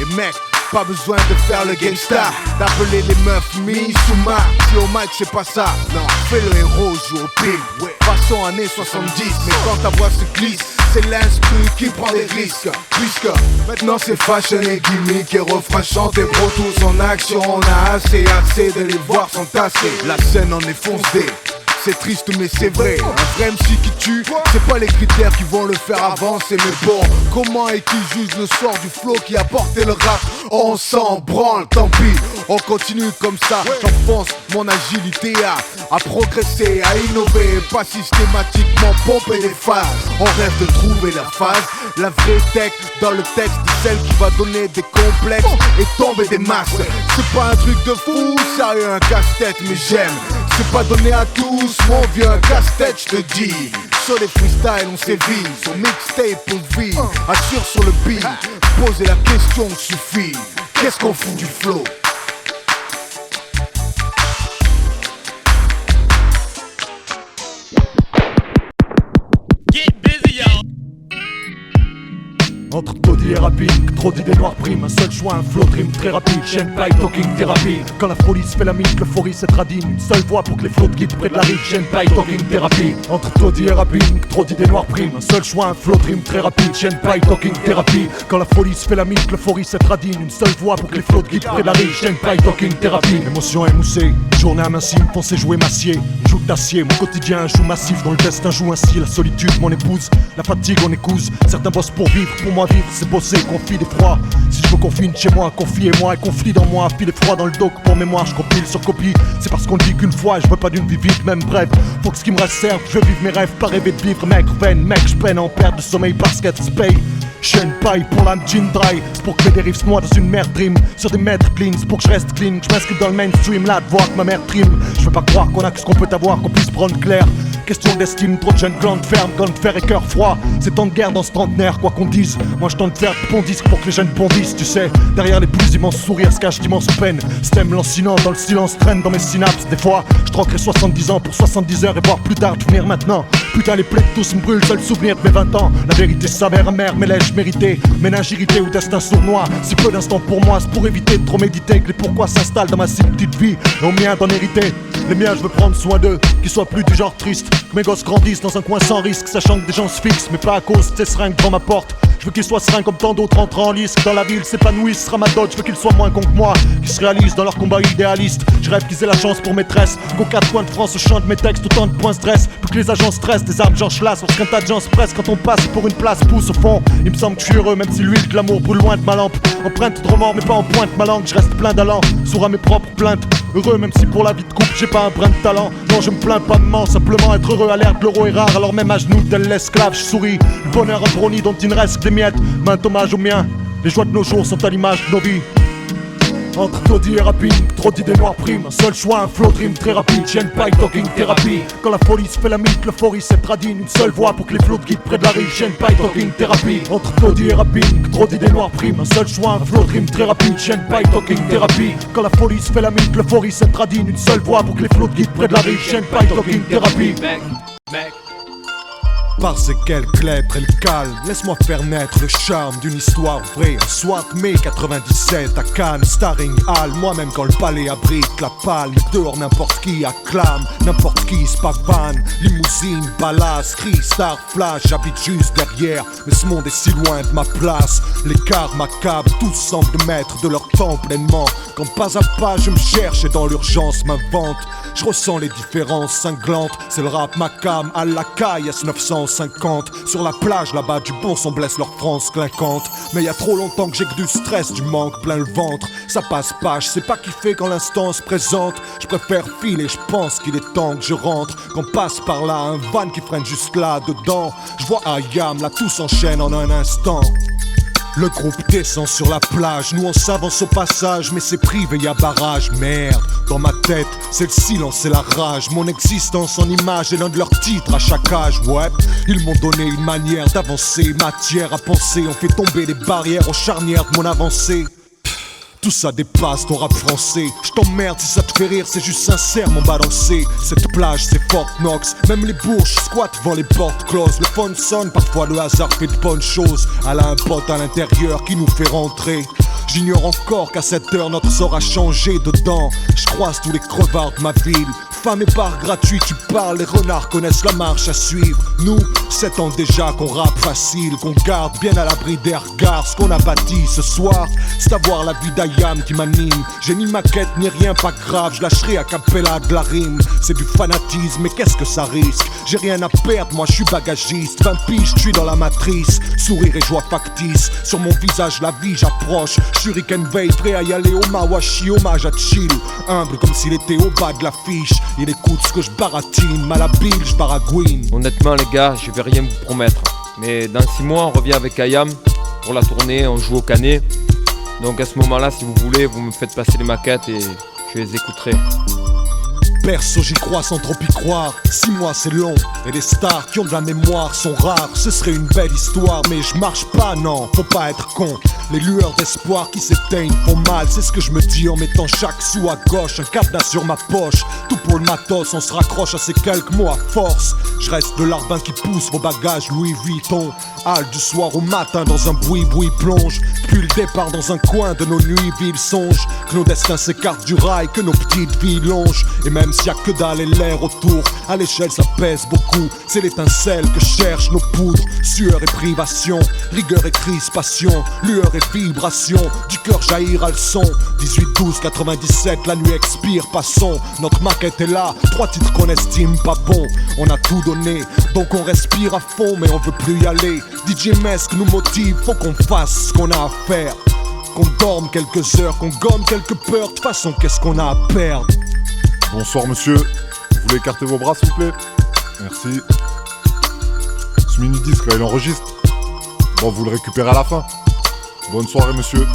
Speaker 4: Et mec, pas besoin de faire le gangsta, d'appeler les meufs Miss ou Ma. Si au mic c'est pas ça, non, fais le héros, joue au pile. Façon années 70, mais quand ta voix se glisse, c'est l'instru qui prend des risques. Puisque maintenant c'est fashion et gimmick et refrain chanté, bro, tous en action. On a assez de les voir s'entasser. La scène en est foncée. C'est triste mais c'est vrai, un vrai MC qui tue, c'est pas les critères qui vont le faire avancer. Mais bon, comment et qui juge le sort du flow qui a porté le rap? On s'en branle, tant pis, on continue comme ça. J'enfonce mon agilité à progresser, à innover, pas systématiquement pomper des phases. On rêve de trouver la phase, la vraie tech dans le texte, celle qui va donner des complexes et tomber des masses. C'est pas un truc de fou, sérieux un casse-tête mais j'aime. C'est pas donné à tous, mon vieux, un casse-tête, j'te dis. Sur les freestyles, on sévit, sur mixtape, on vit. Assure sur le beat, poser la question suffit. Qu'est-ce qu'on fout du flow?
Speaker 1: Entre Toddy et Rapide, trop d'idées noires priment. Un seul choix, un flow dream très rapide. Chaîne paille, talking thérapie. Quand la folie se fait la mythe, l'euphorie se tradine. Une seule voix pour que les flots quittent près de la rive. Chaîne paille, talking thérapie. Entre Toddy et Rapide, trop d'idées noires priment. Un seul choix, un flow dream très rapide. Chaîne paille, talking thérapie. Quand la folie se fait la mythe, l'euphorie se tradine. Une seule voix pour que les flots quittent près de la rive. Chaîne paille, talking thérapie. Émotion émoussée, journée amincime, pensée jouer massier. Joue d'acier, mon quotidien un joue massif. Dans le destin joue ainsi, la solitude mon épouse. La fatigue on écouse, certains bossent pour vivre. Pour moi vivre c'est bosser, confie d'effroi. Si je veux confine chez moi, confiez-moi et conflit dans moi. File froid dans le doc pour mémoire, je compile sur copie. C'est parce qu'on dit qu'une fois et je veux pas d'une vie vide, même bref. Faut que ce qui me reste serve, je veux vivre mes rêves, pas rêver de vivre. Mec, veine, mec, je peine en perte de sommeil parce qu'être se paye. Chaîne paille pour l'âme jean dry. C'est pour que les dérives se noient dans une merde dream. Sur des mètres clean, c'est pour que je reste clean. Je m'inscris dans le mainstream, là de voir que ma mère trime. Je veux pas croire qu'on a que ce qu'on peut avoir, qu'on puisse prendre clair. Question d'estime, trop de jeunes glandes fermes, gants de fer et cœur froid. C'est temps de guerre dans ce trentenaire, quoi qu'on dise. Moi je tente de faire de bons disques pour que les jeunes bondissent, tu sais. Derrière les plus immenses sourires se cachent d'immenses peines. Stem lancinant dans le silence traîne dans mes synapses. Des fois, je troquerai 70 ans pour 70 heures et voir plus tard devenir maintenant. Putain les plaies de tous me brûlent, seul souvenir de mes 20 ans. La vérité s'avère amère, mais l'ai-je mérité? Ménage irrité ou destin sournois. Si peu d'instants pour moi, c'est pour éviter de trop méditer. Que les pourquoi s'installent dans ma si petite vie et au mien d'en hériter. Les miens je veux prendre soin d'eux, qu'ils soient plus du genre triste. Que mes gosses grandissent dans un coin sans risque, sachant que des gens se fixent, mais pas à cause de ces seringues devant ma porte. Je veux qu'ils soient sereins comme tant d'autres entrant en lice. Que dans la ville s'épanouissent, sera ma dot. Je veux qu'ils soient moins cons que moi, qu'ils se réalisent dans leur combat idéaliste. Je rêve qu'ils aient la chance pour maîtresse, qu'aux quatre coins de France se chantent mes textes, autant de points stress. Plus que les agents stressent, des armes j'en chlasse. Lorsqu'un tas de gens se pressent quand on passe pour une place pousse au fond. Il me semble que je suis heureux même si l'huile de l'amour brûle loin de ma lampe. Empreinte de remords mais pas en pointe ma langue. Je reste plein d'allant, sourd à mes propres plaintes. Heureux même si pour la vie de couple j'ai pas un brin de talent. Non je me plains pas de ment, simplement être heureux à l'air de l'euro est rare. Alors même à genoux tel l'esclave je souris. Le bonheur un brownie dont il ne reste que des miettes. Maint hommage aux miens, les joies de nos jours sont à l'image de nos vies. Entre Toddy et Rapide, trop d'idées noires priment. Un seul choix, un flow dream très rapide. Chaîne paille, talking thérapie. Quand la folie se fait la mythe, l'euphorie se tradine. Une seule voix pour que les flots quittent près de la rive. Chaîne paille, talking thérapie. Entre Toddy et Rapide, trop d'idées noires priment. Un seul choix, un flow dream très rapide. Chaîne paille, talking thérapie. Quand la folie se fait la mythe, l'euphorie se tradine. Une seule voix pour que les flots quittent près de la rive. Chaîne paille, talking thérapie. Par ces quelques lettres et le calme, laisse-moi faire naître le charme d'une histoire vraie. Un soir de mai 97 à Cannes, starring Hall. Moi-même quand le palais abrite la palme, dehors n'importe qui acclame, n'importe qui se pavane. Limousine, palace, cri, star, flash, j'habite juste derrière, mais ce monde est si loin de ma place. L'écart macabre, tous semblent mettre de leur temps pleinement. Quand pas à pas je me cherche et dans l'urgence m'invente. Je ressens les différences cinglantes, c'est le rap macam à la caille S950. Sur la plage là-bas du bon son blesse leur France clinquante. Mais y a trop longtemps que j'ai que du stress, du manque plein le ventre. Ça passe pas, je sais pas kiffer quand l'instant se présente. Je préfère filer, je pense qu'il est temps que je rentre. Qu'on passe par là, un van qui freine juste là dedans. Je vois Ayam, là tout s'enchaîne en un instant. Le groupe descend sur la plage, nous on s'avance au passage, mais c'est privé, y'a barrage, merde. Dans ma tête, c'est le silence et la rage. Mon existence en image est l'un de leurs titres à chaque âge, ouais. Ils m'ont donné une manière d'avancer, matière à penser. On fait tomber les barrières aux charnières de mon avancée. Tout ça dépasse ton rap français. Je t'emmerde si ça te fait rire, c'est juste sincère mon balancé. Cette plage c'est Fort Knox, même les bourges squattent devant les portes closes. Le phone sonne, parfois le hasard fait de bonnes choses. Elle a un pote à l'intérieur qui nous fait rentrer. J'ignore encore qu'à cette heure notre sort a changé dedans. Je croise tous les crevards de ma ville. Femmes et bars gratuits, tu parles, les renards connaissent la marche à suivre. Nous, 7 ans déjà qu'on rappe facile, qu'on garde bien à l'abri des regards. Ce qu'on a bâti ce soir, c'est d'avoir la vie d'Ayam qui m'anime. J'ai ni maquette ni rien, pas grave, je lâcherai à cappella de la rime. C'est du fanatisme, mais qu'est-ce que ça risque? J'ai rien à perdre, moi je suis bagagiste. 20 piges, je suis dans la matrice. Sourire et joie factice, sur mon visage la vie j'approche. Shuriken veille, prêt à y aller au Mawashi, hommage à Chill. Humble comme s'il était au bas de l'affiche. Il écoute ce que je baratine, malhabile, je baragouine.
Speaker 7: Honnêtement les gars, je vais rien vous promettre. Mais dans 6 mois on revient avec Ayam pour la tournée, on joue au Canet. Donc à ce moment-là, si vous voulez, vous me faites passer les maquettes et je les écouterai.
Speaker 1: Perso j'y crois sans trop y croire. 6 mois c'est long et les stars qui ont de la mémoire sont rares. Ce serait une belle histoire mais je marche pas, non, faut pas être con. Les lueurs d'espoir qui s'éteignent font mal, c'est ce que je me dis en mettant chaque sou à gauche. Un cadenas sur ma poche, tout pour le matos, on se raccroche à ces quelques mots à force. Je reste le larbin qui pousse vos bagages Louis Vuitton. Halle du soir au matin dans un boui-boui plonge. Puis le départ dans un coin de nos nuits villes songe. Que nos destins s'écartent du rail, que nos petites vies longent. Et même s'il y a que dalle et l'air autour, à l'échelle ça pèse beaucoup. C'est l'étincelle que cherchent nos poudres. Sueur et privation, rigueur et crispation, lueur et vibration. Du cœur jaillira le son. 18-12-97, la nuit expire, passons. Notre maquette est là, 3 titres qu'on estime pas bons. On a tout donné, donc on respire à fond, mais on veut plus y aller. DJ Mesque nous motive, faut qu'on fasse ce qu'on a à faire. Qu'on dorme quelques heures, qu'on gomme quelques peurs. De toute façon, qu'est-ce qu'on a à perdre?
Speaker 10: Bonsoir monsieur, vous voulez écarter vos bras s'il vous plaît? Merci. Ce mini-disque là, il enregistre. Bon, vous le récupérez à la fin. Bonne soirée monsieur.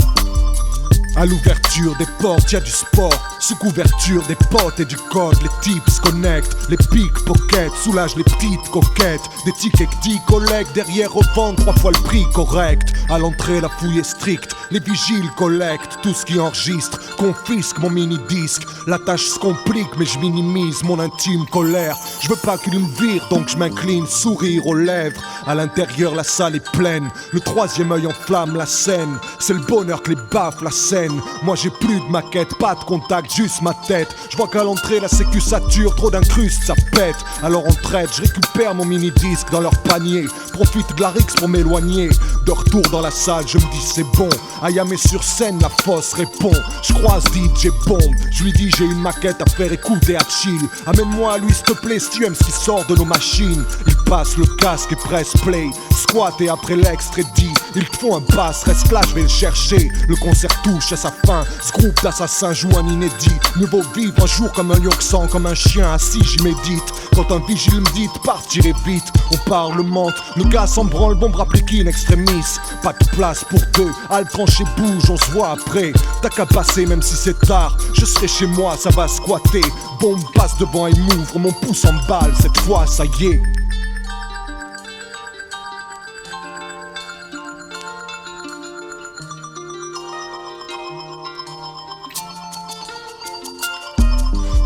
Speaker 1: À l'ouverture des portes, y'a du sport. Sous couverture des potes et du code, les types se connectent. Les pickpockets soulagent les petites coquettes. Des tickets que 10 collègues derrière revendent 3 fois le prix correct. À l'entrée, la fouille est stricte. Les vigiles collectent tout ce qui enregistre. Confisque mon mini-disque. La tâche se complique, mais je minimise mon intime colère. Je veux pas qu'il me vire, donc je m'incline, sourire aux lèvres. À l'intérieur, la salle est pleine. Le 3e œil enflamme la scène. C'est le bonheur que les baffes la scène. Moi j'ai plus de maquette, pas de contact, juste ma tête. Je vois qu'à l'entrée la sécu sature, trop d'incrustes ça pète. Alors on traite, je récupère mon mini-disque dans leur panier. Profite de la rixe pour m'éloigner. De retour dans la salle, je me dis c'est bon. Ayam est sur scène, la fosse répond. Je croise DJ Bomb, je lui dis j'ai une maquette à faire écouter à chill. Amène-moi à lui s'il te plaît, si tu aimes ce qui sort de nos machines. Il passe le casque et presse play. Squat et après l'extrait dit il te faut un bass, reste là je vais le chercher. Le concert touche à sa fin, ce groupe d'assassins joue un inédit. Mieux vaut vivre un jour comme un lion que sans comme un chien assis j'y médite. Quand un vigile me dit de partir vite, on parlemente. Le gars s'en branle, bombe rapplique in extremis. Pas de place pour deux, Al tranché bouge, on se voit après. T'as qu'à passer même si c'est tard, je serai chez moi, ça va squatter. Bombe passe devant et m'ouvre, mon pouce en balle, cette fois ça y est.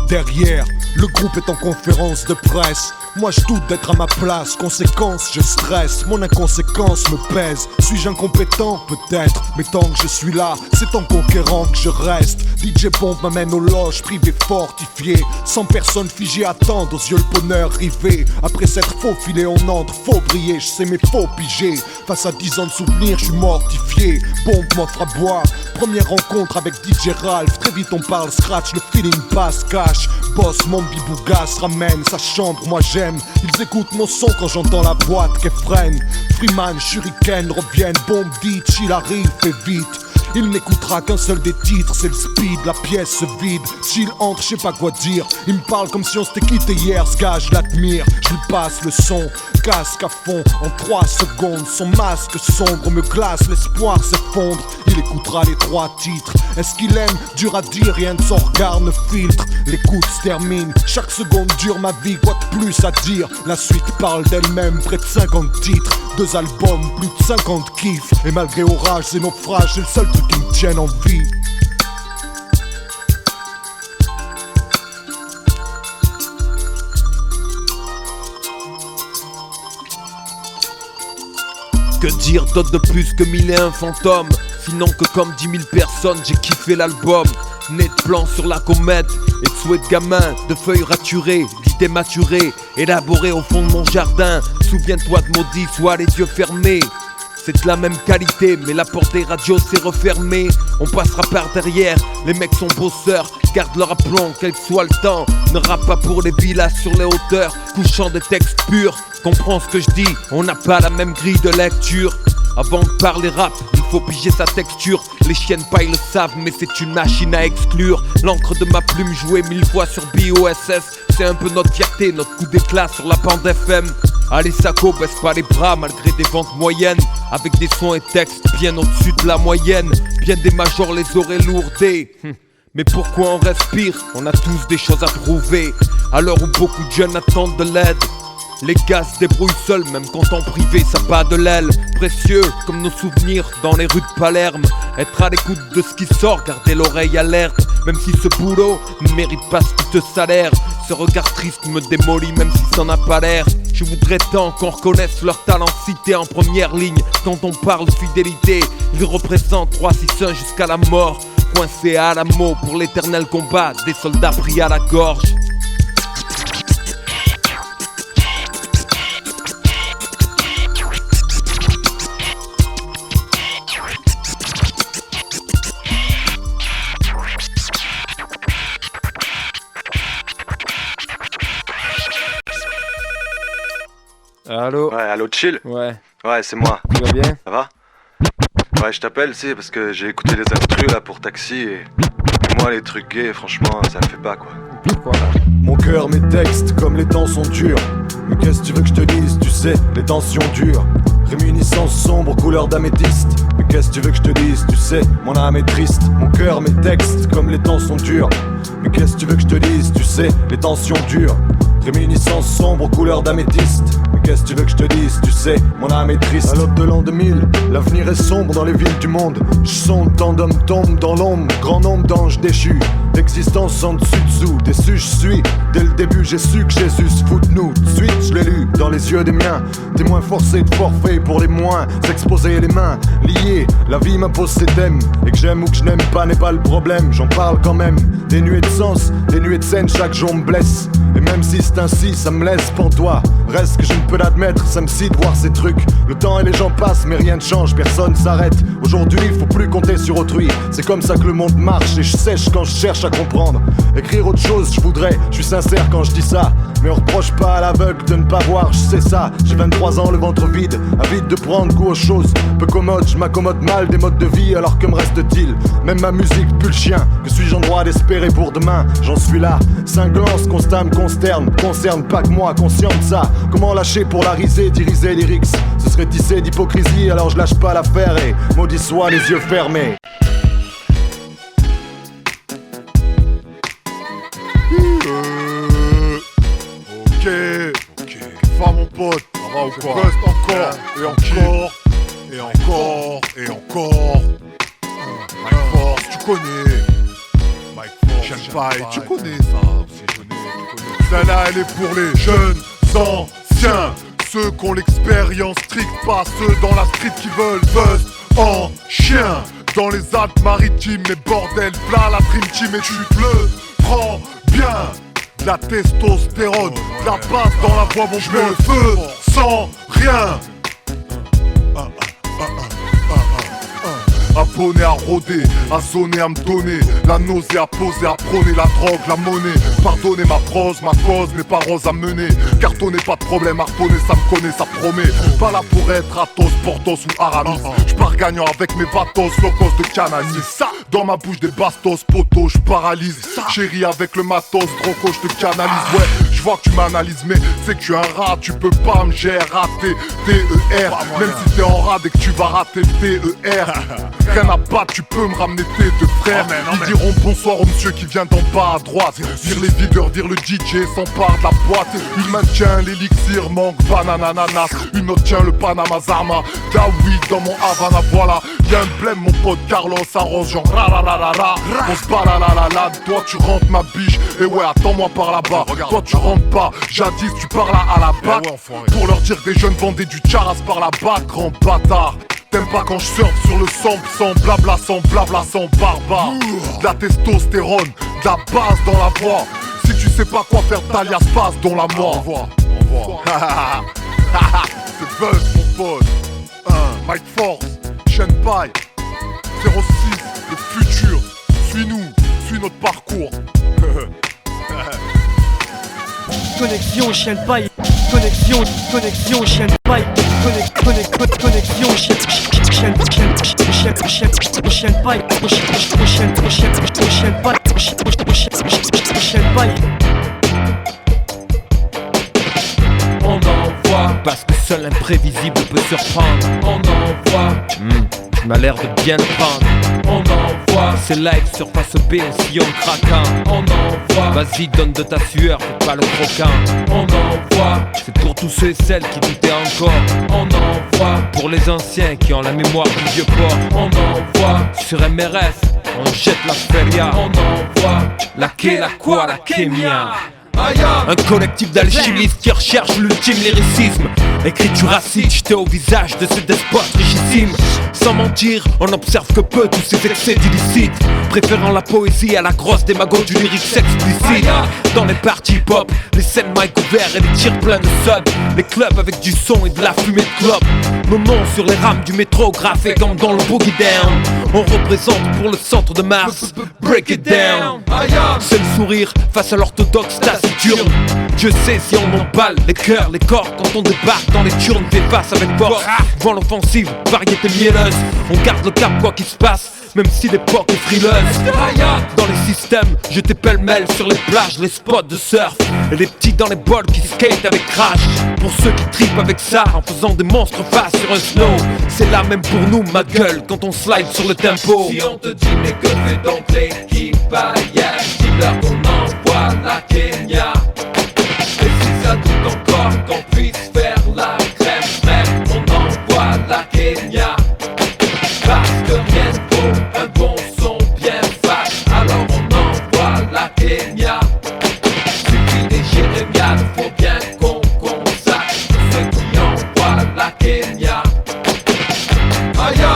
Speaker 1: Derrière, le groupe est en conférence de presse. Moi je doute d'être à ma place, conséquence je stresse. Mon inconséquence me pèse. Suis-je incompétent? Peut-être, mais tant que je suis là, c'est en conquérant que je reste. DJ Bomb m'amène aux loges, privé fortifié. 100 personnes figées attendent, aux yeux le bonheur rivé. Après s'être faufilé, on entre, faut briller, je sais mes faux pigés. Face à 10 ans de souvenirs, je suis mortifié. Bomb m'offre à boire, première rencontre avec DJ Ralph. Très vite on parle scratch, le feeling passe cash. Boss, mon bibougas ramène sa chambre, moi j'aime. Ils écoutent mon son quand j'entends la boîte qu'effrène. Freeman, Shuriken reviennent, Bomb dit, chill arrive, fais vite. Il n'écoutera qu'un seul des titres, c'est le speed, la pièce se vide. Chill entre, je sais pas quoi dire. Il me parle comme si on s'était quitté hier, ce gars je l'admire. Je lui passe le son, casque à fond, en 3 secondes. Son masque sombre me glace, l'espoir s'effondre. Il écoutera les 3 titres. Est-ce qu'il aime? Dur à dire, rien de son regard ne filtre. L'écoute se termine, chaque seconde dure ma vie, quoi de plus à dire? La suite parle d'elle-même, près de 50 titres. 2 albums, plus de 50 kiffs. Et malgré orage et naufrage, c'est le seul truc qui me tienne en vie.
Speaker 7: Que dire d'autre de plus que 1001 fantômes? Sinon que comme 10 000 personnes j'ai kiffé l'album. Né de plans sur la comète et de souhaits de gamin, de feuilles raturées, d'idées maturées, élaborées au fond de mon jardin. Souviens-toi de maudit, soit les yeux fermés. C'est de la même qualité, mais la porte des radios s'est refermée. On passera par derrière, les mecs sont bosseurs, gardent leur aplomb, quel que soit le temps. Ne rappe pas pour les villas sur les hauteurs, couchant des textes purs. Comprends ce que je dis, on n'a pas la même grille de lecture. Avant de parler rap, il faut piger sa texture. Les chiennes pailles le savent, mais c'est une machine à exclure. L'encre de ma plume jouée 1000 fois sur BOSS. C'est un peu notre fierté, notre coup d'éclat sur la bande FM. Allez Sako, baisse pas les bras malgré des ventes moyennes. Avec des sons et textes bien au-dessus de la moyenne. Bien des majors les auraient lourdés. Mais pourquoi on respire? On a tous des choses à prouver. À l'heure où beaucoup de jeunes attendent de l'aide, Les gars se débrouillent seuls, même quand en privé ça bat de l'aile. Précieux comme nos souvenirs dans les rues de Palerme. Être à l'écoute de ce qui sort, garder l'oreille alerte. Même si ce boulot ne mérite pas ce qui te salaire. Ce regard triste me démolit même si ça n'a pas l'air. Je voudrais tant qu'on reconnaisse leur talent cité en première ligne. Quand on parle fidélité, ils représentent 3-6-1 jusqu'à la mort. Coincés à l'amo pour l'éternel combat des soldats pris à la gorge. Allô?
Speaker 11: Ouais, allô chill?
Speaker 7: Ouais.
Speaker 11: Ouais, c'est moi.
Speaker 7: Tu vas bien?
Speaker 11: Ça va? Ouais, je t'appelle, c'est parce que j'ai écouté les instrus là pour Taxi et moi les trucs gays, franchement, ça me fait pas quoi.
Speaker 7: Pourquoi?
Speaker 2: Mon cœur, mes textes, comme les temps sont durs. Mais qu'est-ce que tu veux que je te dise? Tu sais, les tensions durent. Réminiscence sombre, couleur d'améthyste. Mais qu'est-ce que tu veux que je te dise? Tu sais, mon âme est triste. Mon cœur, mes textes, comme les temps sont durs. Mais qu'est-ce que tu veux que je te dise? Tu sais, les tensions durent. Réminiscence sombre, couleur d'améthyste. Mais qu'est-ce que tu veux que je te dise? Tu sais, mon âme est triste. À l'aube de l'an 2000, l'avenir est sombre dans les villes du monde. Je sonde, tant d'hommes tombent dans l'ombre. Grand nombre d'anges déchus, d'existence en dessus-dessous. Déçu je suis, dès le début j'ai su que Jésus se fout de nous. De suite je l'ai lu, dans les yeux des miens. Témoin forcé de forfait pour les moins. S'exposer les mains, liées. La vie m'impose ses thèmes. Et que j'aime ou que je n'aime pas n'est pas le problème. J'en parle quand même, des nuées de sens, des nuées de scène, chaque jour me blesse. Et même si c'est ainsi, ça me laisse pantois. Reste que je ne peux l'admettre, ça me scie de voir ces trucs. Le temps et les gens passent, mais rien ne change, personne s'arrête. Aujourd'hui, il faut plus compter sur autrui. C'est comme ça que le monde marche, et je sèche quand je cherche à comprendre. Écrire autre chose, je voudrais, je suis sincère quand je dis ça. Mais on reproche pas à l'aveugle de ne pas voir, je sais ça. J'ai 23 ans, le ventre vide, avide de prendre goût aux choses. Peu commode, je m'accommode mal des modes de vie, alors que me reste-t-il? Même ma musique pue le chien, que suis-je en droit d'espérer pour demain? J'en suis là, cinglant, ce constat me consterne. Concerne pas que moi, conscient de ça. Comment lâcher pour la risée, diriger lyrics? Ce serait tissé d'hypocrisie, alors je lâche pas l'affaire et maudit soit les yeux fermés.
Speaker 10: Ok, va mon pote, ça va ou quoi? Reste encore, et encore, et encore, et encore. Mike Force, tu connais. Mike Force, j'aime pas, et tu connais ça aussi, je connais. Celle-là, elle est pour les jeunes anciens, ceux qui ont l'expérience stricte, pas ceux dans la street qui veulent buzz en chien. Dans les Alpes-Maritimes, mais bordel, plat la Dream Team et tu le prends bien. De la testostérone, de la basse dans la voix, mon je mets le feu sans rien. Abonné à rôder, à sonner, à me donner. La nausée à poser, à prôner la drogue, la monnaie. Pardonnez ma prose, ma cause n'est pas rose à mener. Cartonner, pas de problème, harponner, ça me connaît, ça promet. Pas là pour être Athos, Portos ou Aramis. J'pars gagnant avec mes vatos, locos de cannabis. Dans ma bouche des bastos, potos, j'paralyse. Chérie avec le matos, droco, j'te canalise. Ouais, j'vois que tu m'analyses, mais c'est que tu es un rat. Tu peux pas me gérer, T-E-R. Même si t'es en rade et que tu vas rater T-E-R. Rien à battre, tu peux me ramener tes deux frères. Ils diront bonsoir au monsieur qui vient d'en bas à droite. Vire les videurs, vire le DJ, s'empare de la boîte. Une main tient l'élixir, manque banana ananas. Une autre tient le Panama Zama. Da weed dans mon Havana, voilà. Y'a un blême, mon pote Carlos arrose, genre ra. On se bat la. Toi tu rentres ma biche, et ouais, attends-moi par là-bas. Toi tu rentres pas, jadis tu parles à la bac. Pour leur dire que des jeunes vendaient du charas par là-bas, grand bâtard. T'aimes pas quand je surfe sur le sans blabla, sans barbare. De la testostérone, de la base dans la voix. Si tu sais pas quoi faire, t'alias passe dans la mort. Au revoir. C'est Buzz mon pote. Mike Force, Shenpai 06, le futur. Suis-nous, suis notre parcours.
Speaker 5: Connexion Shenpai, connexion Shenpai, connexion Shenpai.
Speaker 7: On envoie, parce que seul l'imprévisible peut surprendre. On envoie. tu m'as l'air de bien le prendre. On envoie, c'est live sur face B, on sillonne craquant. On envoie, vas-y donne de ta sueur, fais pas le croquant. On envoie, c'est pour tous ceux et celles qui doutaient encore. On envoie, pour les anciens qui ont la mémoire du vieux port. On envoie, sur MRS, on jette la feria. On envoie, la quai, la quoi, la kémia. Un collectif d'alchimistes qui recherche l'ultime lyricisme. Écriture acide jetée au visage de ces despotes richissimes. Sans mentir, on n'observe que peu tous ces excès d'illicite, préférant la poésie à la grosse démago du lyrique explicite. Dans les parties pop, les scènes mic ouverts et les tirs pleins de sub, les clubs avec du son et de la fumée de clope. Nos noms sur les rames du métro graffés comme dans le Boogie Down. On représente pour le centre de Mars, break it down. C'est le sourire face à l'orthodoxe taciturne. Dieu sait si on emballe les cœurs, les corps quand on débarque dans les turnes, fait face avec force. Devant l'offensive, variété mielleuse, on garde le cap quoi qu'il se passe, même si l'époque est frileuse. Dans les systèmes, jetés pêle-mêle sur les plages, les spots de surf, et les petits dans les bols qui skate avec crash. Pour ceux qui tripent avec ça, en faisant des monstres face sur un snow, c'est la même pour nous, ma gueule, quand on slide sur le tempo.
Speaker 12: Si on te dit mais que fait donc l'équipe ailleurs, dis-leur qu'on envoie la Kenya. Et si ça doute encore qu'on puisse faire la crème, même on envoie la Kenya. Parce que rien ne vaut un bon son bien fat, alors on envoie la Kenya. Suffit des jérémiades, faut bien qu'on consacre ceux qui envoient la Kenya.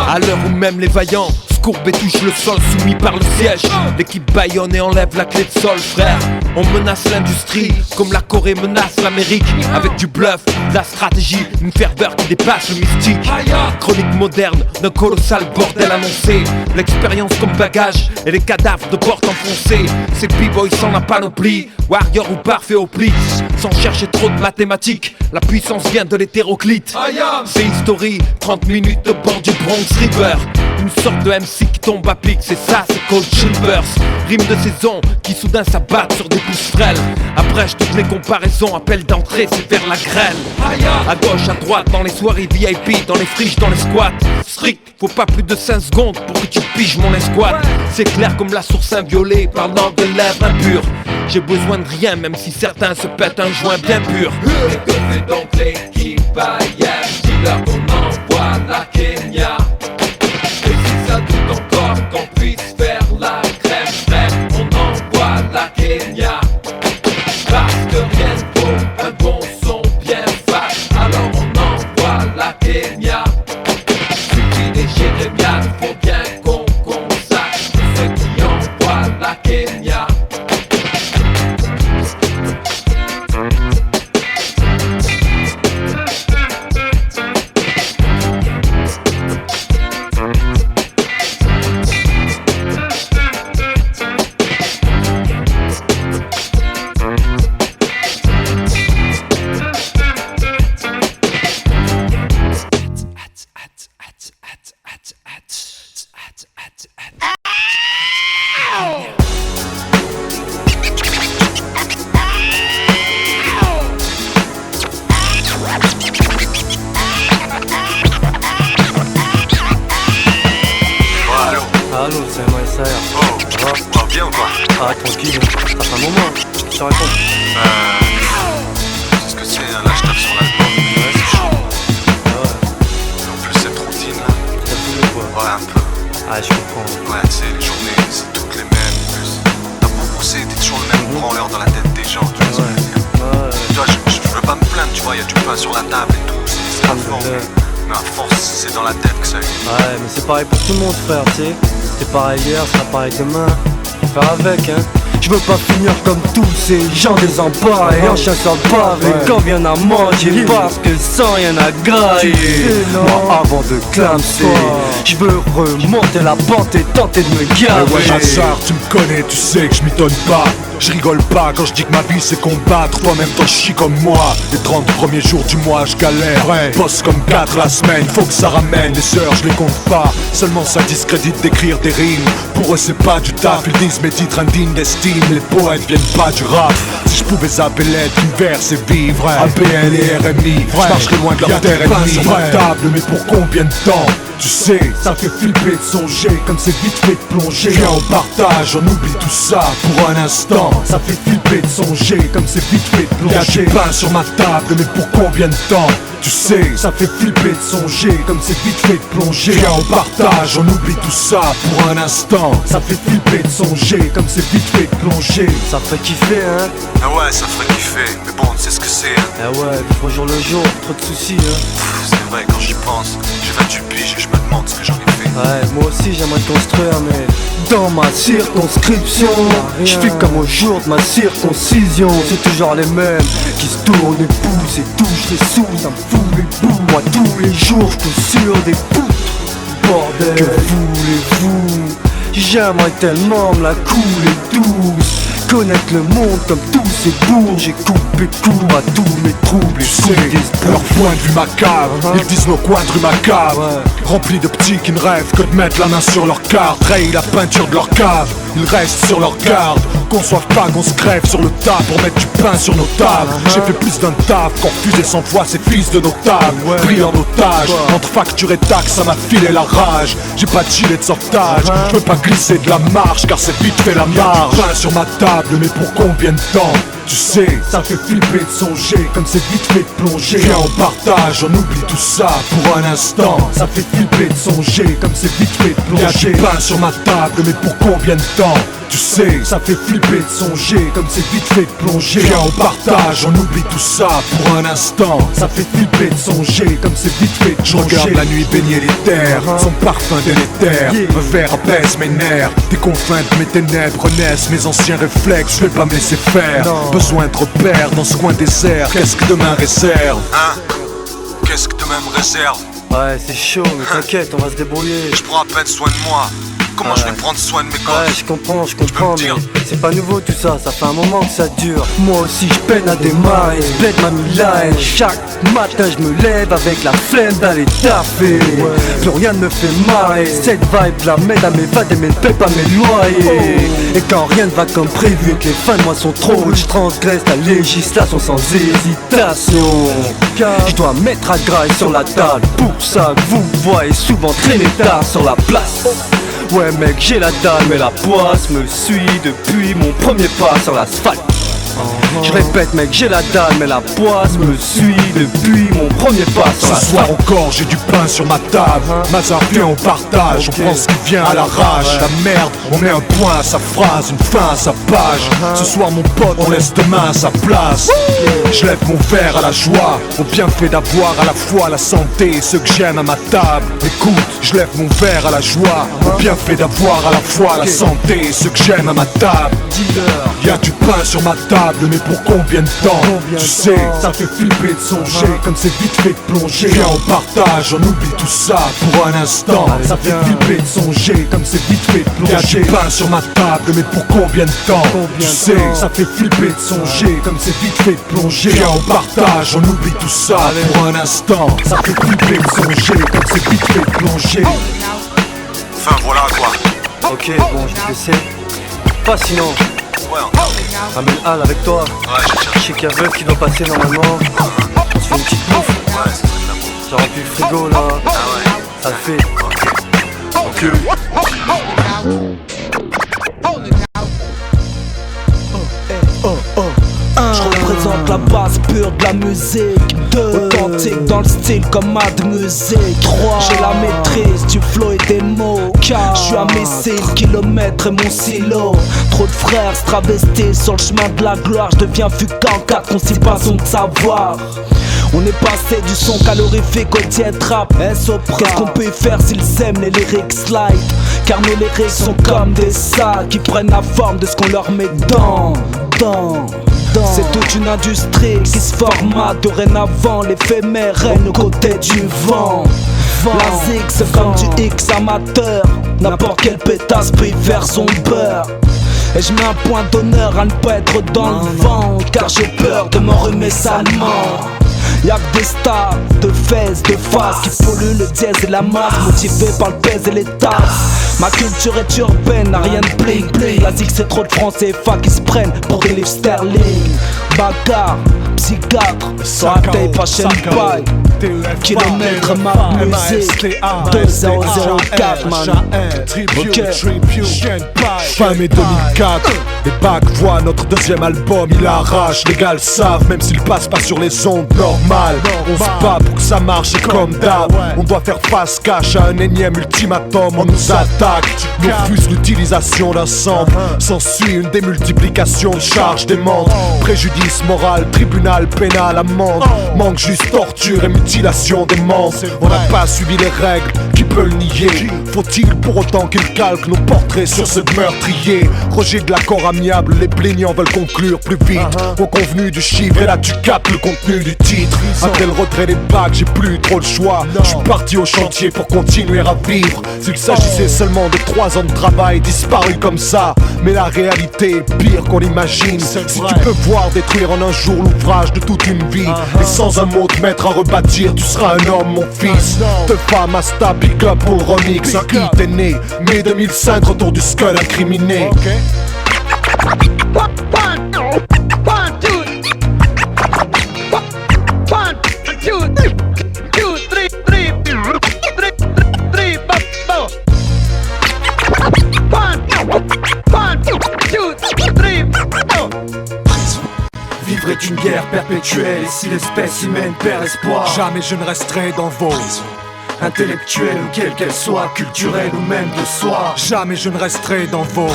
Speaker 7: À l'heure où même les vaillants courbe et touche le sol soumis par le siège, l'équipe baïonne et enlève la clé de sol, frère. On menace l'industrie comme la Corée menace l'Amérique. Avec du bluff, de la stratégie, une ferveur qui dépasse le mystique. Chronique moderne d'un colossal bordel annoncé, l'expérience comme bagage et les cadavres de porte enfoncés. Ces b-boys sans la panoplie, warrior ou parfait au pli, sans chercher trop de mathématiques, la puissance vient de l'hétéroclite. C'est history, 30 minutes de bord du Bronx River, une sorte de MC qui tombe à pic, c'est ça, c'est Cold Chilvers. Rime de saison qui soudain s'abattent sur des pouces frêles. Abrège toutes les comparaisons, appel d'entrée, c'est vers la grêle. À gauche, à droite, dans les soirées VIP, dans les friches, dans les squats. Strict, faut pas plus de 5 secondes pour que tu piges mon escouade. C'est clair comme la source inviolée, parlant de lèvres impures. J'ai besoin de rien, même si certains se pètent un joint bien pur.
Speaker 12: Et que fait donc l'équipe ailleurs, dis-leur qu'on envoie la Kenya. Et si ça doute encore qu'on puisse faire la crème, on envoie la Kenya. Parce que rien ne vaut un bon son bien fat, alors on envoie la Kenya. Suffit des jérémiades, faut bien qu'on consacre ceux qui envoient la Kenya.
Speaker 13: Allô, c'est moi, ça
Speaker 11: Oh, bien ou quoi?
Speaker 13: Ah, tranquille, ça fait un moment, qu'est-ce que tu racontes?
Speaker 11: C'est ce que c'est, là je tape sur l'album, ouais, c'est chaud. En plus cette routine là.
Speaker 13: T'as voulu quoi?
Speaker 11: Ouais, un peu.
Speaker 13: Ah, je comprends.
Speaker 11: Ouais, tu sais, les journées, c'est toutes les mêmes en plus. T'as beau bosser, t'es toujours le même branleur dans la tête des gens, tu vois ce que je veux dire? Tu vois, je veux pas me plaindre, tu vois, y'a du pain sur la table et tout, c'est la forme. Mais à force, c'est dans la tête que ça vient.
Speaker 13: Ouais, mais c'est pareil pour tout le monde, frère, tu sais. C'était pareil hier, ça sera pareil demain. Faut faire avec, hein. Je veux pas finir comme tous ces gens désemparés, en chassant pas avec quand vient à manger, parce que sans rien à grailler. Moi avant de clamser, je veux remonter la pente et tenter de me gaver.
Speaker 2: Ouais, Hazard, tu me connais, tu sais que je m'y donne pas. Je rigole pas quand je dis que ma vie c'est combattre. Toi-même t'en chies comme moi. Les 30 premiers jours du mois je galère, bosse comme 4 la semaine. Faut que ça ramène, les heures je les compte pas. Seulement ça discrédite d'écrire des rimes. Pour eux c'est pas du taf, ils disent mes titres indignes d'estime. rimes, les poètes viennent pas du rap. Si je pouvais zapper l'univers c'est vivre. ABN et RMI, je marcherai loin de leur terre ennemie. Sur ma table, mais pour combien de temps? Tu sais, ça fait flipper de songer, comme c'est vite fait de plonger. Viens on partage, on oublie tout ça pour un instant. Ça fait flipper de songer, comme c'est vite fait de plonger. Y'a du pain sur ma table, mais pour combien de temps? Tu sais, ça fait flipper de songer, comme c'est vite fait de plonger. Viens on partage, on oublie tout ça pour un instant. Ça fait flipper de songer, comme c'est vite fait de plonger.
Speaker 13: Ça fait kiffer hein.
Speaker 11: Ah ouais, ça ferait kiffer, mais bon, tu sais ce que c'est hein.
Speaker 13: Ah ouais, vivre au jour le jour, trop de soucis hein.
Speaker 11: C'est vrai, quand j'y pense, j'ai 28 piges et je me demande ce que j'en ai fait.
Speaker 13: Ouais, moi aussi j'aimerais construire, mais dans ma circonscription, je fais comme au jour de ma circoncision. C'est toujours les mêmes qui se tournent et poussent et touchent les sous, ça me fout les bouts. Moi tous les jours je pousse sur des poutres. Bordel, que voulez-vous? J'aimerais tellement me la couler douce, connaître le monde comme tous ces bourgs. J'ai coupé court à tous mes troubles.
Speaker 2: Tu sais, leur point de vue macabre, ils disent nos coins de rue macabre, remplis de petits qui ne rêvent que de mettre la main sur leur carte. Rayent la peinture de leur cave, ils restent sur leur garde. Qu'on soit pas qu'on se crève sur le tas pour mettre du pain sur nos tables. J'ai fait plus d'un taf qu'en refusé 100 fois ces fils de notables. Pris en otage, entre facture et taxe ça m'a filé la rage. J'ai pas de gilet de sauvetage, je peux pas glisser de la marche car c'est vite fait la marge. Pain sur ma table, mais pour combien de temps? Tu sais, ça fait flipper de songer, comme c'est vite fait de plonger. Viens on partage, on oublie tout ça pour un instant. Ça fait flipper de songer, comme c'est vite fait de plonger. Y'a du pain sur ma table, mais pour combien de temps? Tu sais, ça fait flipper de songer, comme c'est vite fait de plonger. Viens on partage, on oublie tout ça pour un instant. Ça fait flipper de songer, comme c'est vite fait de plonger. Je regarde la nuit baigner les terres, son parfum délétère. Un verre apaise mes nerfs, des confins de mes ténèbres naissent mes anciens réflexes, je vais pas me laisser faire. Besoin de repères dans ce coin désert, qu'est-ce que demain réserve?
Speaker 11: Hein? Qu'est-ce que demain me réserve?
Speaker 13: Ouais, c'est chaud, mais t'inquiète, on va se débrouiller.
Speaker 11: Je prends à peine soin de moi. Comment je vais prendre soin de mes gosses?
Speaker 13: Ouais, je comprends, mais c'est pas nouveau tout ça, ça fait un moment que ça dure. Moi aussi je peine à démarrer, ce bled m'a mis la haine. Chaque matin je me lève avec la flemme d'aller taffer. Plus rien ne me fait marrer, cette vibe là m'aide à m'évader mais ne paie pas mes loyers. Et quand rien ne va comme prévu et que les fins de mois sont trop hautes, je transgresse la législation sans hésitation. Je dois mettre à graille sur la table, pour ça que vous voyez souvent traîner tard sur la place. Ouais mec j'ai la dalle mais la poisse me suit depuis mon premier pas sur l'asphalte. Je répète mec j'ai la dalle mais la poisse me suit depuis mon premier pas sur l'asphalte.
Speaker 2: Ce soir encore j'ai du pain sur ma table. Mazar viens on partage, on prend ce qui vient à l'arrache. La merde, on met un point à sa phrase, une fin à sa page. Ce soir mon pote on laisse demain à sa place. Je lève mon verre à la joie, au bienfait d'avoir à la fois la santé et ceux que j'aime à ma table. Écoute, je lève mon verre à la joie, au bienfait d'avoir à la fois la santé et ceux que j'aime à ma table. Y'a du pain sur ma table, mais pour combien de temps? Tu sais, ça fait flipper de songer, comme c'est vite fait de plonger. Viens on partage, on oublie tout ça pour un instant. Ça fait flipper de songer, comme c'est vite fait de plonger. Y'a du pain sur ma table, mais pour combien de temps? Tu sais, ça fait flipper de songer, comme c'est vite fait de plonger. Viens on partage, on oublie tout ça pour un instant. Ça fait flipper de songer, comme c'est vite fait de plonger.
Speaker 11: Enfin voilà quoi.
Speaker 13: Ok, bon, je vais te laisser. Pas sinon.
Speaker 11: Ouais, encore.
Speaker 13: Ramène Al avec toi.
Speaker 11: Ouais,
Speaker 13: je sais qu'il y a Veuf qui doit passer normalement. On se fait une petite bouffe.
Speaker 11: Ouais, c'est très bon.
Speaker 13: J'ai rempli le frigo là.
Speaker 11: Ah ouais.
Speaker 13: Ça le fait.
Speaker 11: Ok.
Speaker 5: Je représente la base pure de la musique. Authentique dans le style comme Mad Music. 3. J'ai la maîtrise du flow et des mots. 4. Je suis à mes 6 kilomètres et mon silo. Trop de frères se travestissent sur le chemin de la gloire. Je deviens fukant, 4 constipations de savoir. On est passé du son calorifique au diète rap. Qu'est-ce qu'on peut y faire s'ils aiment les lyrics slide? Car nos lyrics sont comme des sacs qui prennent la forme de ce qu'on leur met dedans. C'est toute une industrie qui se formate dorénavant. L'éphémère règne aux côtés du vent. La zig c'est comme du X amateur. N'importe quel pétasse peut y faire son beurre. Et je mets un point d'honneur à ne pas être dans le vent, car j'ai peur de m'enrhumer salement.
Speaker 14: Y'a que des stars, de fesses, de faces qui polluent le dièse et la masse, motivés par le pèse et les tasses. Ma culture est urbaine, n'a rien de bling bling. La zig c'est trop de francs CFA qui se prennent pour des livres sterling. Bagarre, psychiatre, sur la tape à chaîne paille. Kilomètre map musique 2004 man.
Speaker 1: Fin mai 2004, les bacs voient notre deuxième album, il arrache. Les gars le savent, même s'il passe pas sur les ondes normales. On se bat pour que ça marche et comme d'hab, on doit faire face cash à un énième ultimatum. On nous attaque, nous refuse l'utilisation d'un sample. S'ensuit une démultiplication de charges des membres. Préjudice moral, tribunal pénal, amende. Manque juste torture et mutilation des membres. On n'a pas suivi les règles, qui peut le nier? Faut-il pour autant qu'il calque nos portraits sur ce meurtrier? Rejet de l'accord amiable, les plaignants veulent conclure plus vite. Au convenu du chiffre et là tu captes le contenu du titre. Après le retrait des bacs, j'ai plus trop le choix. Je suis parti au chantier pour continuer à vivre. S'il s'agissait seulement de 3 ans de travail disparus comme ça, mais la réalité est pire qu'on imagine. Si tu peux voir détruire en un jour l'ouvrage de toute une vie, et sans un mot te mettre à rebâtir, tu seras un homme mon fils. De femme à sta, pick up pour le remix. Un hit est né, mai 2005, retour du skull incriminé.
Speaker 15: Vivre est une guerre perpétuelle, et si l'espèce humaine perd espoir,
Speaker 1: jamais je ne resterai dans vos
Speaker 15: intellectuelle ou quelle qu'elle soit, culturelle ou même de soi.
Speaker 1: Jamais je ne resterai dans vos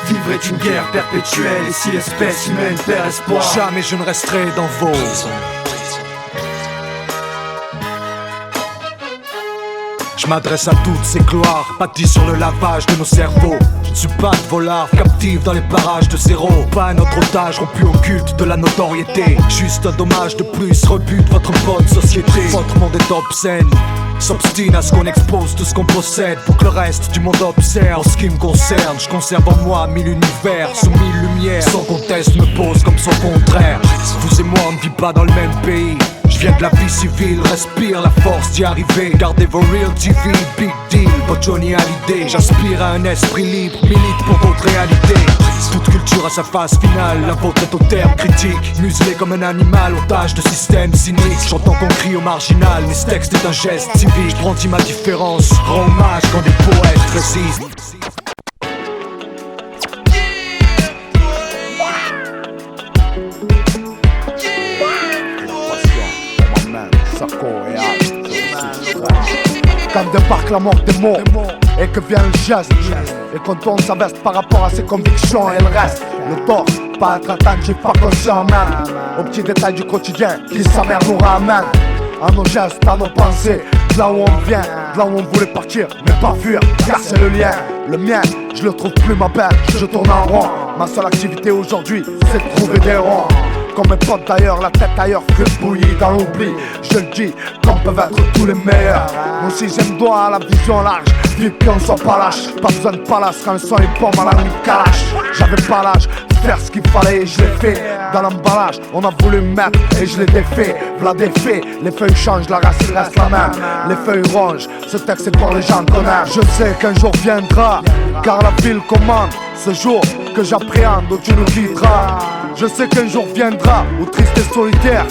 Speaker 15: Vivre est une guerre perpétuelle, et si l'espèce humaine perd espoir,
Speaker 1: jamais je ne resterai dans vos Je m'adresse à toutes ces gloires, bâties sur le lavage de nos cerveaux. Je ne suis pas de volard, captif dans les parages de zéro. Pas un autre otage rompu au culte de la notoriété. Juste un dommage de plus, rebute votre bonne société. Votre monde est obscène, s'obstine à ce qu'on expose tout ce qu'on possède pour que le reste du monde observe. En ce qui me concerne, je conserve en moi 1000 univers sous 1000 lumières. Sans conteste me pose comme son contraire. Vous et moi on ne vit pas dans le même pays. Je viens de la vie civile, respire la force d'y arriver. Gardez vos real TV, big deal, pas Johnny Hallyday. J'aspire à un esprit libre, milite pour votre réalité. Toute culture a sa phase finale, la vôtre est au terme critique. Muselé comme un animal, otage de système cynique. J'entends qu'on crie au marginal, mais ce texte est un geste civique. Je brandis ma différence, rends hommage quand des poètes résistent.
Speaker 4: Quand débarque la mort des mots et que vient le geste, et qu'on tourne sa veste par rapport à ses convictions et le reste. Le tort, pas être attentif, pas conscient même aux petits détails du quotidien qui sa mère nous ramène. À nos gestes, à nos pensées, de là où on vient, de là où on voulait partir, mais pas fuir, car c'est le lien. Le mien, je le trouve plus ma belle, je tourne en rond. Ma seule activité aujourd'hui, c'est de trouver des ronds. Comme mes potes d'ailleurs, la tête ailleurs, que bouillie dans l'oubli. Je le dis, comme peuvent être tous les meilleurs. Mon 6ème doigt à la vision large, vite qu'on soit pas lâche. Pas besoin de palace quand le son est bombe à la nuit calache. J'avais pas l'âge de faire ce qu'il fallait et je l'ai fait. Dans l'emballage, on a voulu me mettre et je l'ai défait. V'là des faits, les feuilles changent, la racine reste la même. Les feuilles rongent, ce texte est pour les gens qu'on aime. Je sais qu'un jour viendra, car la ville commande. Ce jour que j'appréhende, où tu nous quitteras. Je sais qu'un jour viendra, où triste et solitaire,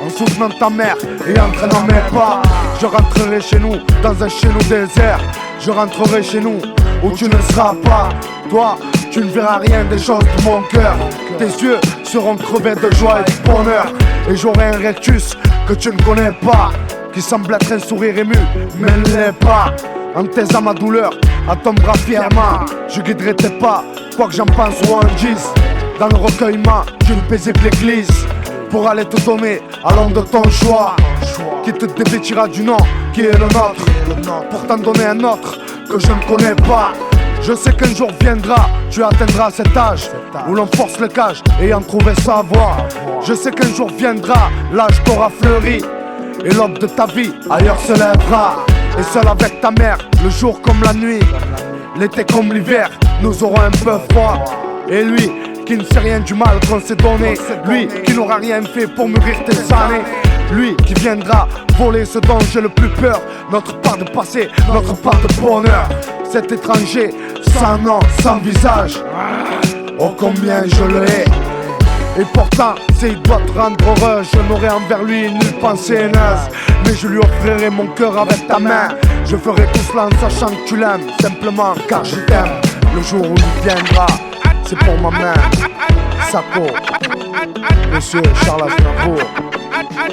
Speaker 4: en soutenant ta mère et en traînant mes pas, je rentrerai chez nous, dans un chez nous désert. Je rentrerai chez nous, où tu ne seras pas. Toi, tu ne verras rien des choses de mon cœur. Tes yeux seront crevés de joie et de bonheur. Et j'aurai un rectus que tu ne connais pas, qui semble être un sourire ému, mais ne l'est pas. En taisant ma douleur, à ton bras fièrement, je guiderai tes pas, quoi que j'en pense ou en dise. Dans le recueillement d'une paisible église, pour aller te donner à l'homme de ton choix, qui te dévêtira du nom qui est le nôtre, pour t'en donner un autre que je ne connais pas. Je sais qu'un jour viendra, tu atteindras cet âge où l'on force le cage ayant trouvé sa voie. Je sais qu'un jour viendra, l'âge t'aura fleuri et l'aube de ta vie ailleurs se lèvera. Et seul avec ta mère, le jour comme la nuit, l'été comme l'hiver, nous aurons un peu froid. Et lui qui ne sait rien du mal qu'on s'est donné, lui qui n'aura rien fait pour mûrir tes années, lui qui viendra voler ce dont j'ai le plus peur. Notre part de passé, notre part de bonheur. Cet étranger, sans nom, sans visage. Oh combien je le hais. Et pourtant, s'il doit te rendre heureux, je n'aurai envers lui nulle pensée naze. Mais je lui offrirai mon cœur avec ta main. Je ferai tout cela en sachant que tu l'aimes, simplement car je t'aime. Le jour où il viendra, c'est pour ma main. Sako, Monsieur Charles Aznavour.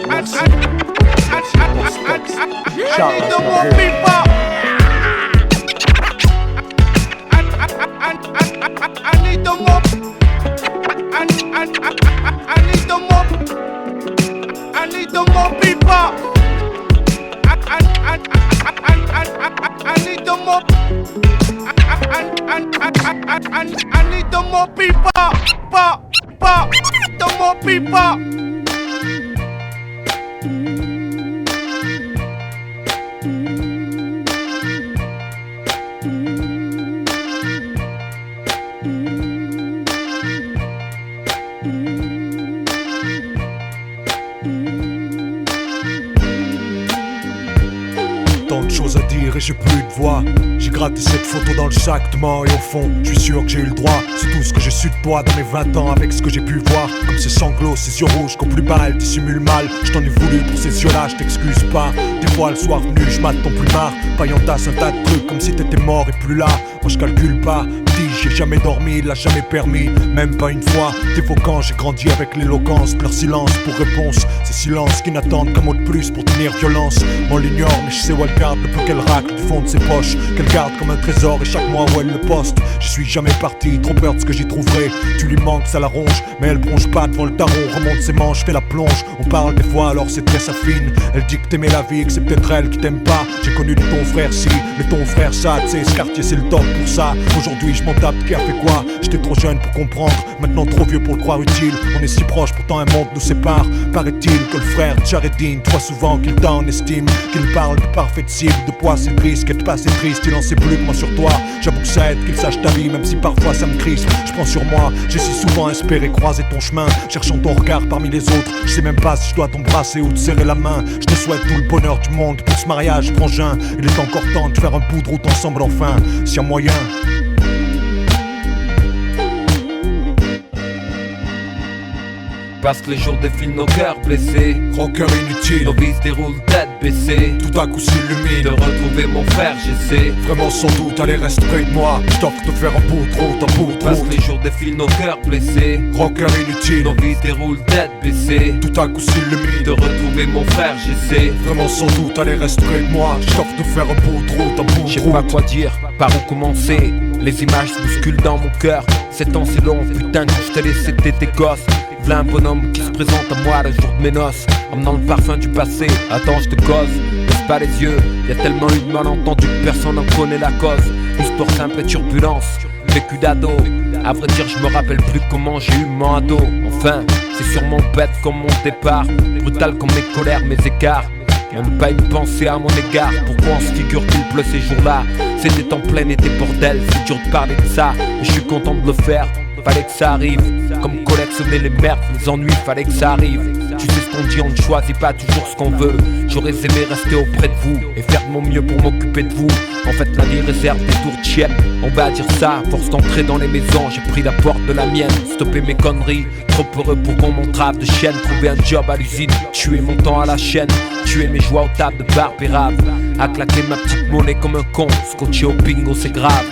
Speaker 4: Merci. Merci pour ce texte. Charles Aznavour.
Speaker 2: Tant de choses à dire et j'ai plus de voix. J'ai gratté cette photo dans le sac demain et au fond, je suis sûr que j'ai eu le droit. C'est tout ce que j'ai su de toi dans mes 20 ans avec ce que j'ai pu voir. Comme ces sanglots, ces yeux rouges qu'au plus bas elle dissimule mal. Je t'en ai voulu pour ces yeux-là, je t'excuse pas. Des fois le soir venu, je mate ton plumard. Paillantasse un tas de trucs comme si t'étais mort et plus là. Moi je calcule pas. J'ai jamais dormi, il l'a jamais permis, même pas une fois. T'évoquant, j'ai grandi avec l'éloquence de leur silence pour réponse. Ces silences qui n'attendent qu'un mot de plus pour tenir violence. On l'ignore, mais je sais où elle garde le peu qu'elle racle du fond de ses poches. Qu'elle garde comme un trésor et chaque mois où elle le poste. Je suis jamais parti, trop peur de ce que j'y trouverai. Tu lui manques, ça la ronge, mais elle bronche pas devant le tarot. Remonte ses manches, fait la plonge. On parle des fois, alors c'est très affine. Elle dit que t'aimais la vie, que c'est peut-être elle qui t'aime pas. J'ai connu de ton frère si, mais ton frère ça. Tu sais, ce quartier c'est le top pour ça. Aujourd'hui je m'en tape, qui a fait quoi? J'étais trop jeune pour comprendre, maintenant trop vieux pour le croire utile. On est si proches, pourtant un monde nous sépare. Paraît-il que le frère de Jaredine, trop souvent qu'il t'en estime, qu'il parle de parfaite cible, de poids c'est triste, qu'être pas c'est triste, il en sait plus que moi sur toi. J'avoue que ça aide qu'il sache ta vie, même si parfois ça me crispe. Je prends sur moi, j'ai si souvent espéré croiser ton chemin, cherchant ton regard parmi les autres. Je sais même pas si je dois t'embrasser ou te serrer la main. Je te souhaite tout le bonheur du monde pour ce mariage frangin. Il est encore temps de faire un bout de route ensemble enfin, s'il y a moyen.
Speaker 7: Parce que les jours défilent nos cœurs blessés.
Speaker 2: Rocker inutile,
Speaker 7: nos vies se déroulent tête baissée.
Speaker 2: Tout à coup s'illumine.
Speaker 7: De retrouver mon frère, j'essaie.
Speaker 2: Vraiment sans doute, allez reste près de moi. Je t'offre de faire un bout de route, un bout de route.
Speaker 7: Parce que les jours défilent nos cœurs blessés.
Speaker 2: Rocker inutile,
Speaker 7: nos vies se déroulent tête baissée.
Speaker 2: Tout à coup s'illumine.
Speaker 7: De retrouver mon frère, j'essaie.
Speaker 2: Vraiment sans doute, allez reste près de moi. Je t'offre de faire un bout de route, un bout de route.
Speaker 7: Je sais pas quoi dire, par où commencer. Les images se bousculent dans mon cœur. 7 ans c'est long, putain quand je t'ai laissé t'étais gosse. V'là un bonhomme qui se présente à moi le jour de mes noces, emmenant le parfum du passé. Attends, je te cause, baisse pas les yeux. Y'a tellement eu de malentendus que personne n'en connaît la cause. Histoire simple et turbulence, vécu d'ado. À vrai dire, je me rappelle plus comment j'ai eu mon ado. Enfin, c'est sûrement bête comme mon départ, brutal comme mes colères, mes écarts. Même pas une pensée à mon égard. Pourquoi on se figure qu'il pleut ces jours-là? C'était en plein été bordel, c'est dur de parler de ça, mais je suis content de le faire. Fallait que ça arrive, comme collectionner les merdes, les ennuis, fallait que ça arrive. Tu sais ce qu'on dit, on ne choisit pas toujours ce qu'on veut. J'aurais aimé rester auprès de vous et faire de mon mieux pour m'occuper de vous. En fait la vie réserve des tours de chienne. On va dire ça, à force d'entrer dans les maisons, j'ai pris la porte de la mienne. Stopper mes conneries, trop heureux pour qu'on m'entrave de chaîne. Trouver un job à l'usine, tuer mon temps à la chaîne. Tuer mes joies aux tables de bar pérave. À claquer ma petite monnaie comme un con, scotché au bingo c'est grave.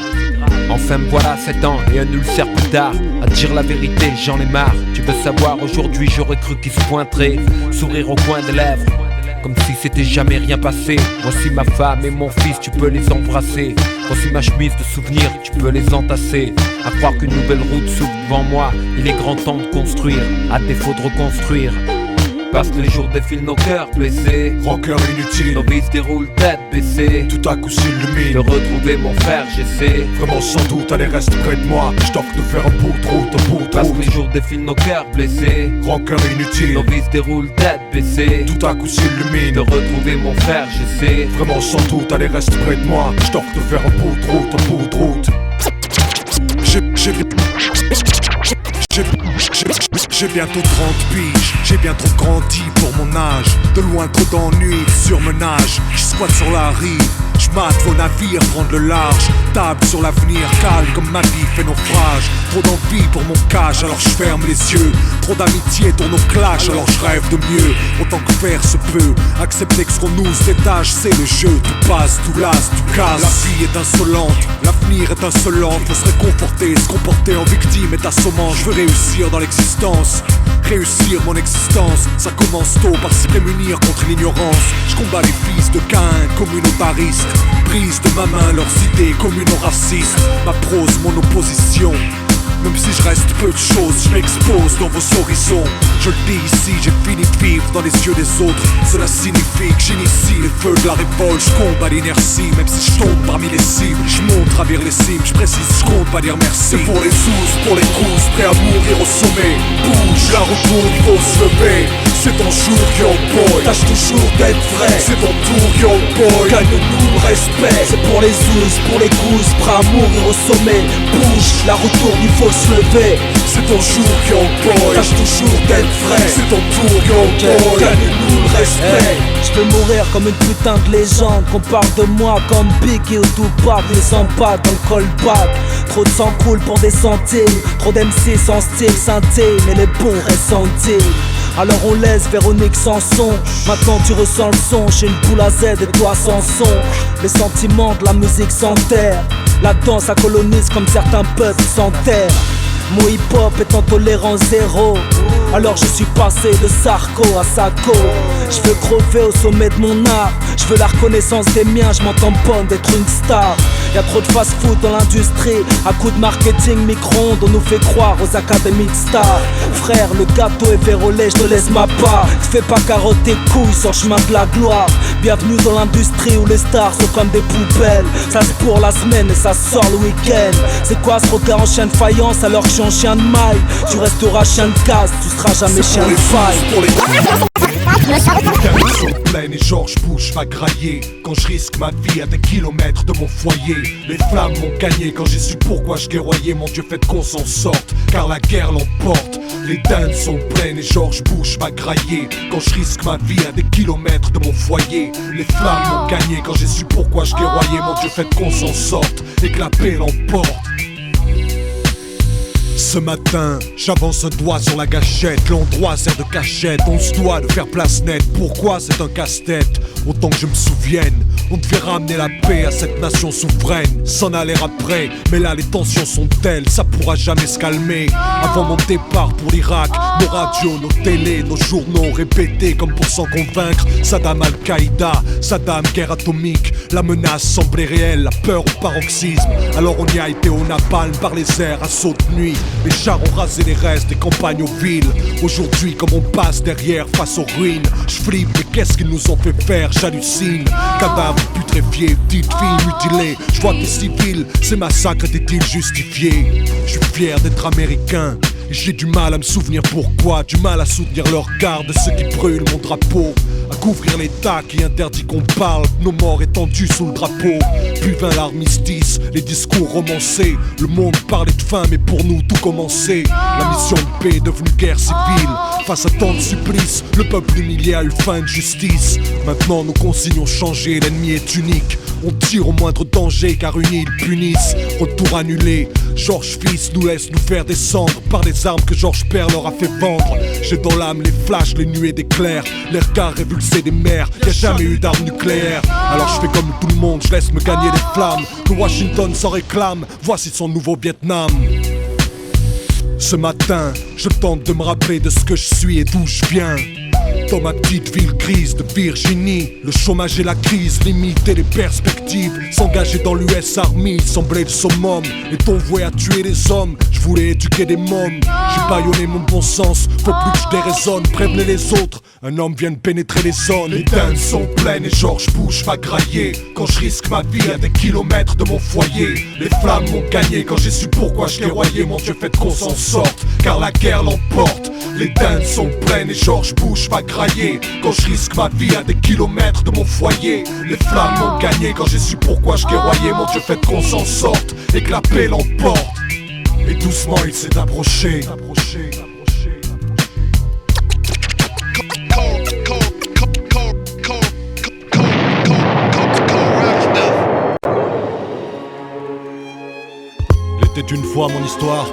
Speaker 7: Enfin me voilà 7 ans et un ulcère plus tard. À dire la vérité j'en ai marre. Tu veux savoir aujourd'hui j'aurais cru qu'il se pointerait. Sourire au coin des lèvres, comme si c'était jamais rien passé. Voici ma femme et mon fils, tu peux les embrasser. Voici ma chemise de souvenirs, tu peux les entasser. À croire qu'une nouvelle route s'ouvre devant moi. Il est grand temps de construire, à défaut de reconstruire. Parce que les jours défilent nos cœurs blessés.
Speaker 2: Rocker inutile,
Speaker 7: nos vies se déroulent tête baissée.
Speaker 2: Tout à coup s'illumine.
Speaker 7: De retrouver mon frère, j'essaie.
Speaker 2: Vraiment sans doute, allez reste près de moi. Je t'offre de faire un bout de route, un bout de route.
Speaker 7: Parce que les jours défilent nos cœurs blessés.
Speaker 2: Rocker inutile,
Speaker 7: nos vies se déroulent tête baissée.
Speaker 2: Tout à coup s'illumine.
Speaker 7: De retrouver mon frère, j'essaie.
Speaker 2: Vraiment sans doute, allez reste près de moi. Je t'offre de faire un bout de route, un bout de route. J'ai bientôt 30 piges, j'ai bien trop grandi pour mon âge. De loin trop d'ennuis, surmenage. Je squatte sur la rive, je mate vos navires prendre le large. Table sur l'avenir, calme comme ma vie fait naufrage. Trop d'envie pour mon cash, alors je ferme les yeux. Trop d'amitié tourne au clash, alors je rêve de mieux. Autant que faire se peut, accepter que ce qu'on nous détache, c'est le jeu. Tout passe, tout lasse, tout casse. La vie est insolente, l'avenir est insolent. Faut se réconforter, se comporter en victime est assommant. Je veux réussir dans l'existence, réussir mon existence. Ça commence tôt par se prémunir contre l'ignorance. Je combats les fils de Caïn, communautaristes. Brise de ma main leurs idées communo-racistes. Ma prose, mon opposition. Même si je reste peu de choses, je m'expose dans vos horizons. Je le dis ici, j'ai fini de vivre dans les yeux des autres. Cela signifie que j'initie les feux de la révolte. Je combats l'inertie, même si je tombe parmi les cibles. Je monte gravir les cimes, je précise, je compte pas dire merci. C'est pour les sous, pour les coups, prêts à mourir au sommet. Bouge, la retourne, il faut se lever. C'est ton jour, yo boy. Tâche toujours d'être vrai. C'est ton tour, yo boy. Gagne-nous le respect. C'est pour les sous, pour les coups, prêts à mourir au sommet. Bouge, la retourne, il faut se lever. C'est ton jour, yo boy. Tâche toujours d'être vrai. C'est ton tour, yo boy. Gagne-nous le respect.
Speaker 14: Je peux mourir comme une putain de légende. Qu'on parle de moi comme Biggie ou Tupac. Les empâtes dans le callback. Trop de sang coule pour des centimes. Trop d'MC sans style synthé. Mais les bons restent sans deal. Alors on laisse Véronique Sanson. Maintenant tu ressens le son. J'ai une boule à Z et toi sans son. Les sentiments de la musique s'enterrent. La danse à colonise comme certains peuples s'enterrent. Mon hip-hop est en tolérance zéro. Alors je suis passé de Sarko à Sako. Je veux crever au sommet de mon art. Je veux la reconnaissance des miens, je m'en tamponne d'être une star. Y'a trop de fast-food dans l'industrie. À coup de marketing micro-ondes, on nous fait croire aux académies de stars. Frère, le gâteau est vérolé, je te laisse ma part. Fais pas carotter couilles sur le chemin de la gloire. Bienvenue dans l'industrie où les stars sont comme des poubelles. Ça se pour la semaine et ça sort le week-end. C'est quoi ce regard en chien de faïence alors que je suis en chien de maille? Tu resteras chien de casse, tu seras jamais chien de faille.
Speaker 2: Pleine et George Bush va grailler quand je risque ma vie à des kilomètres de mon foyer. Les flammes m'ont gagné quand j'ai su pourquoi je guerroyais. Mon Dieu, faites qu'on s'en sorte, car la guerre l'emporte. Les dindes sont pleines et George Bush va grailler quand je risque ma vie à des kilomètres de mon foyer. Les flammes m'ont gagné quand j'ai su pourquoi je guerroyais. Mon Dieu, faites qu'on s'en sorte et que la paix l'emporte. Ce matin, j'avance un doigt sur la gâchette. L'endroit sert de cachette. On se doit de faire place nette. Pourquoi c'est un casse-tête? Autant que je me souvienne, on devait ramener la paix à cette nation souveraine. S'en aller après, mais là les tensions sont telles, ça pourra jamais se calmer. Avant mon départ pour l'Irak, nos radios, nos télés, nos journaux répétés comme pour s'en convaincre. Saddam Al-Qaïda, Saddam guerre atomique. La menace semblait réelle, la peur au paroxysme. Alors on y a été au napalm par les airs, assaut de nuit. Les chars ont rasé les restes des campagnes aux villes. Aujourd'hui, comme on passe derrière face aux ruines, je flippe, mais qu'est-ce qu'ils nous ont fait faire? J'hallucine. Cadavres putréfiés, petites filles mutilées. Je vois des civils, ces massacres étaient-ils justifiés? Je suis fier d'être américain. J'ai du mal à me souvenir pourquoi. Du mal à soutenir leur regard de ceux qui brûlent mon drapeau. À couvrir l'état qui interdit qu'on parle. Nos morts étendus sous le drapeau. Puis vint l'armistice, les discours romancés. Le monde parlait de faim mais pour nous tout commençait. La mission de paix est devenue guerre civile. Face à tant de supplices, le peuple humilié a eu faim de justice. Maintenant nos consignes ont changé, l'ennemi est unique. On tire au moindre danger car unis ils punissent. Retour annulé, Georges fils nous laisse nous faire descendre par les armes que Georges père leur a fait vendre. J'ai dans l'âme les flashs, les nuées d'éclairs, les regards révulsés des mers. Y'a jamais eu d'armes nucléaires. Alors je fais comme tout le monde, je laisse me gagner les flammes. Que Washington s'en réclame, voici son nouveau Vietnam. Ce matin, je tente de me rappeler de ce que je suis et d'où je viens. Dans ma petite ville grise de Virginie, le chômage et la crise limitaient les perspectives. S'engager dans l'US Army semblait le summum. Est-on voué à tuer les hommes? Je voulais éduquer des mômes. J'ai bâillonné mon bon sens, faut plus que je déraisonne. Prévenez les autres, un homme vient de pénétrer les zones. Les dindes sont pleines et George Bush va grailler quand je risque ma vie à des kilomètres de mon foyer. Les flammes m'ont gagné quand j'ai su pourquoi je guerroyais. Mon Dieu, faites qu'on s'en sorte, car la guerre l'emporte. Les dindes sont pleines et George Bush va grailler quand je risque ma vie à des kilomètres de mon foyer. Les flammes m'ont gagné quand j'ai su pourquoi je guerroyais. Mon Dieu, faites qu'on s'en sorte et que la paix l'emporte. Et doucement il s'est approché. C'était une fois mon histoire.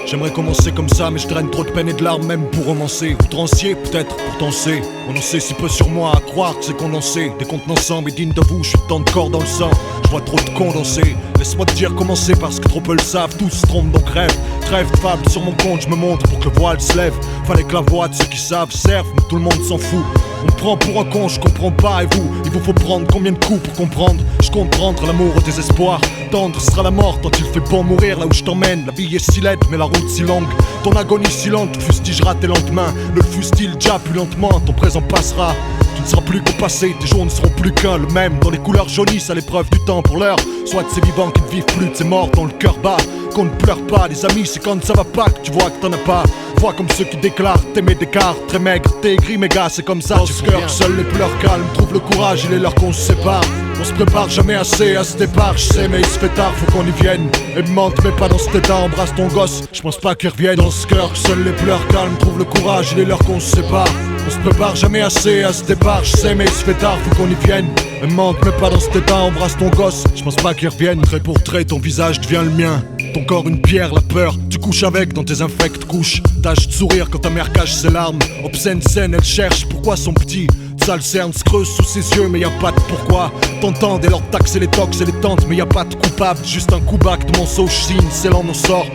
Speaker 2: J'aimerais commencer comme ça, mais je draine trop de peine et de larmes, même pour romancer. Outrancier, peut-être, pourtant c'est. On en sait si peu sur moi, à croire que c'est condensé. Des contenants ensemble et digne de vous, je suis tant de corps dans le sang. Je vois trop de condensés. Laisse-moi te dire comment c'est, parce que trop peu le savent. Tous se trompent donc rêve. Trêve de fable sur mon compte, je me montre pour que le voile se lève. Fallait que la voix de ceux qui savent serve, mais tout le monde s'en fout. On me prend pour un con, je comprends pas, et vous, il vous faut prendre combien de coups pour comprendre? Je compte prendre l'amour au désespoir. Tendre sera la mort tant il fait bon mourir là où je t'emmène. La vie est si laide, mais la route si longue. Ton agonie si lente, tu fustigeras tes lendemains. Le fustile déjà plus lentement, ton présent passera. Tu ne seras plus qu'au passé, tes jours ne seront plus qu'un, le même. Dans les couleurs jaunissent à l'épreuve du temps pour l'heure. Soit de ces vivants qui ne vivent plus, de ces morts dont le cœur bat. Qu'on ne pleure pas, les amis, c'est quand ça va pas que tu vois que t'en as pas. Vois comme ceux qui déclarent t'aimer des cartes, très maigre, t'es gris, mes gars, c'est comme ça. J'ai ce cœur, seuls les pleurs calmes trouvent le courage, il est l'heure qu'on se sépare. On se prépare jamais assez à ce départ, je sais, mais il se fait tard, faut qu'on y vienne. Et me mente, mais pas dans cet état, embrasse ton gosse, je pense pas qu'il revienne. Dans ce cœur, seuls les pleurs calmes trouvent le courage, il est l'heure qu'on se sépare. On se prépare jamais assez à ce départ, je sais, mais il se fait tard, faut qu'on y vienne. Et me mente, mais pas dans cet état, embrasse ton gosse, je pense pas qu'il revienne. Trait pour trait, ton visage devient le mien. Ton corps une pierre, la peur, tu couches avec dans tes infectes couches. Tâche de sourire quand ta mère cache ses larmes. Obscène scène, elle cherche pourquoi son petit sale cerne se creuse sous ses yeux, mais y a pas de pourquoi. T'entends dès lors taxer les tox et les tentes, mais y a pas de coupable. Juste un coup back de mon saut, signe, scellant nos sorts.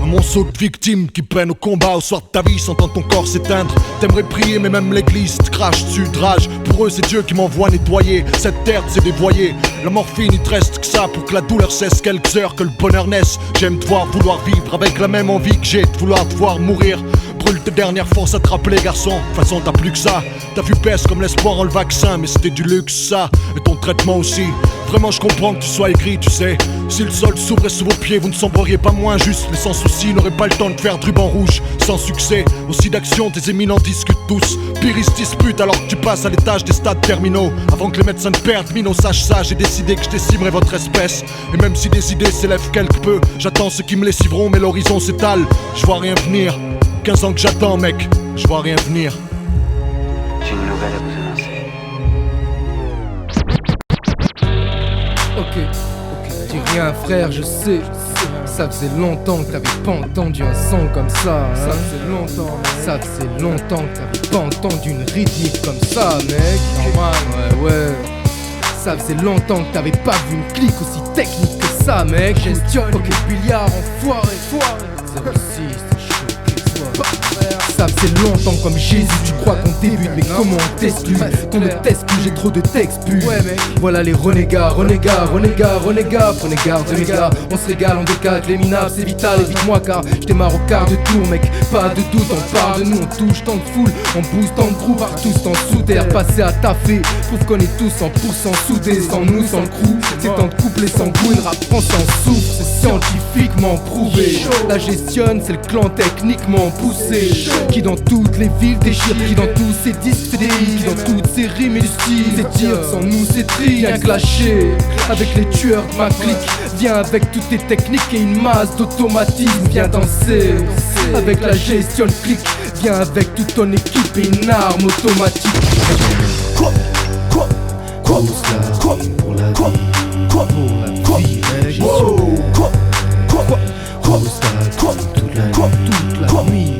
Speaker 2: Un monceau de victimes qui prennent au combat au soir de ta vie, sentant ton corps s'éteindre. T'aimerais prier, mais même l'église te crache dessus de rage. Pour eux, c'est Dieu qui m'envoie nettoyer cette terre de ses dévoyés. La morphine, il te reste que ça pour que la douleur cesse quelques heures, que le bonheur naisse. J'aime te voir vouloir vivre avec la même envie que j'ai de vouloir te voir mourir. Brûle tes dernières forces à te rappeler, garçon. De toute façon, t'as plus que ça. Ta vue pèse comme l'espoir en le vaccin, mais c'était du luxe, ça. Et ton traitement aussi. Vraiment, je comprends que tu sois aigri, tu sais. Si le sol s'ouvrait sous vos pieds, vous ne sembleriez pas moins juste. Les sans soucis n'auraient pas le temps de faire de ruban rouge. Sans succès, aussi d'action, tes éminents discutent tous. Pire, ils se disputent alors que tu passes à l'étage des stades terminaux. Avant que les médecins ne perdent, Mino, sache ça, j'ai décidé que je décimerai votre espèce. Et même si des idées s'élèvent quelque peu, j'attends ceux qui me lessiveront, mais l'horizon s'étale. Je vois rien venir. 15 ans que j'attends, mec, je vois rien venir.
Speaker 16: J'ai une nouvelle à vous annoncer.
Speaker 17: Ok, dis rien frère, je sais. Ça faisait longtemps que t'avais pas entendu un son comme ça, hein. Ça faisait longtemps que t'avais pas entendu une rythmique comme ça, mec. Normal, ouais. Ça faisait longtemps que t'avais pas vu une clique aussi technique que ça, mec. Gestionne, ok, billard, enfoiré. 06. Ça faisait longtemps comme Jésus, tu crois qu'on débute, mais comment on teste lui? Qu'on ne teste plus, j'ai trop de textes plus. Ouais, mec. Voilà les renégats, prenez garde de mes gars. On se régale, on décale, les minables, c'est vital, évite-moi car je démarre au quart de tour, mec. Pas de doute, on parle de nous, on touche tant de foule, on booste tant de groupes, tous en sous-terre, passé à taffer. Prouve qu'on est tous 100% soudés, sans nous, sans le crew. C'est temps de coupler sans goût, le rap français en souffre, c'est scientifiquement prouvé. La gestionne, c'est le clan techniquement poussé. Qui dans toutes les villes déchire, qui dans tous ses disques fait des hits, qui dans toutes ses rimes illustrent. C'est dire sans nous c'est tri, rien que lâcher. Avec les tueurs de ma clique, viens avec toutes tes techniques et une masse d'automatisme. Viens danser, avec la gestion clique, viens avec toute ton équipe et une arme automatique.
Speaker 18: Pour la vie, la gestion. Toute la nuit,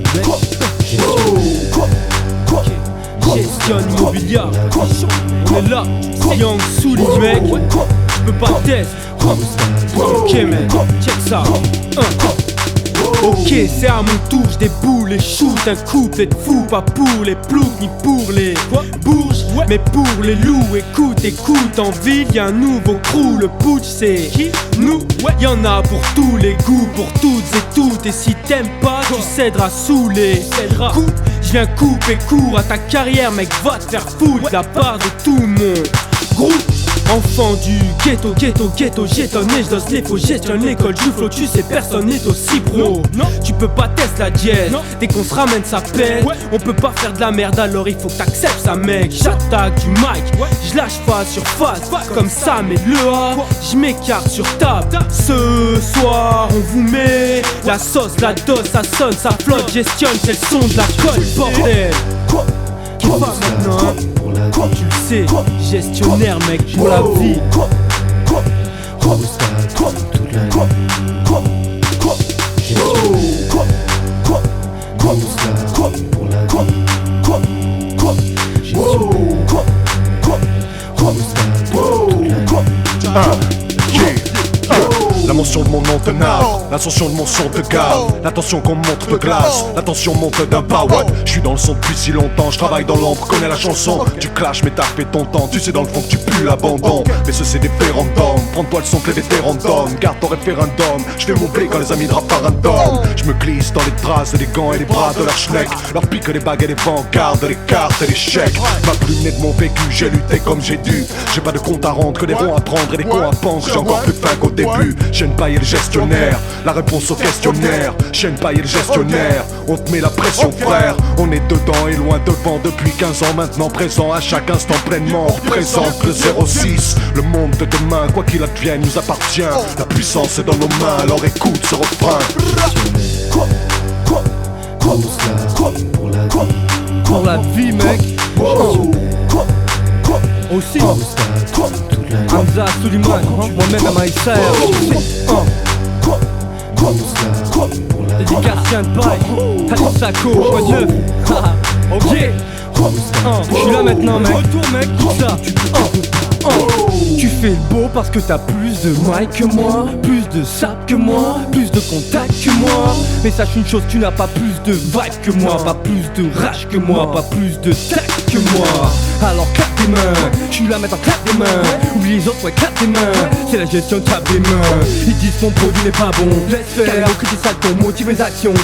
Speaker 13: gestion immobilière, on est là, Young Souli mec, j'peux pas test. Ok mec, check ça. Ok, c'est à mon tour, j'déboule et shoot un couplet de fou, pas pour les ploucs ni pour les bourges, mais pour les loups. Écoute, en ville y'a un nouveau crew, le putsch c'est nous, y'en a pour tous les goûts, pour toutes et toutes. Et si t'aimes pas, tu céderas sous les coups. J'viens couper court à ta carrière, mec, va te faire foutre de la part de tout mon groupe. Enfant du ghetto, j'étonné, j'dose les faux, gestionne l'école, je flotte, tu sais, personne n'est aussi pro. Non, tu peux pas tester la dièse, dès qu'on se ramène ça pète. On peut pas faire de la merde, alors il faut que t'acceptes ça, mec. J'attaque du mic, j'lâche pas sur face, comme ça, mais le A, j'm'écarte sur table. Ce soir, on vous met la sauce, la dose, ça sonne, ça flotte, gestionne, c'est le son de la colle, bordel. Qui va maintenant, hein? Tu le sais, gestionnaire mec pour la vie.
Speaker 1: La mention de mon nom tenace, l'ascension de mon son te gave, l'attention qu'on monte de glace, l'attention monte d'un power. Je suis dans le son depuis si longtemps, je travaille dans l'ombre, connais la chanson. Tu clashes mais t'as fait ton temps, tu sais dans le fond que tu pues l'abandon. Mais ce c'est des férendums, prends-toi le son que les vétérans donnent. Garde ton référendum, je fais mon blé quand les amis de rap parandonnent. Je me glisse dans les traces des gants et les bras de leur schneck. Leur pique les bagues et les vanguardes, les cartes et les chèques. Ma plume née de mon vécu, j'ai lutté comme j'ai dû. J'ai pas de compte à rendre, que des ronds à prendre et des cons à pendre. J'ai encore plus faim qu'au début. Shenpai et le gestionnaire, la réponse au questionnaire. Shenpai et le gestionnaire, on te met la pression frère. On est dedans et loin devant depuis 15 ans maintenant présent. À chaque instant pleinement, on représente le 06. Le monde de demain, quoi qu'il advienne, nous appartient. La puissance est dans nos mains, alors écoute ce refrain.
Speaker 13: Pour la vie mec. Aussi Hamza Suleiman, moi-même à Maïssaer. Dédicace Shenpai, Halil Sako, point 9. Ok, je suis là maintenant mec. Retour mec, tout ça. Tu fais le beau parce que t'as plus de mic que moi, plus de sap que moi, plus de contact que moi. Mais sache une chose, tu n'as pas plus de vibe que moi, pas plus de rage que moi, pas plus de tact que moi. Alors clap tes mains, je suis là maintenant, clap tes mains. Oublie les autres, ouais clap tes mains. C'est la gestion de ta des mains. Ils disent ton produit n'est pas bon, laisse faire. Car que c'est sale pour motiver les actions.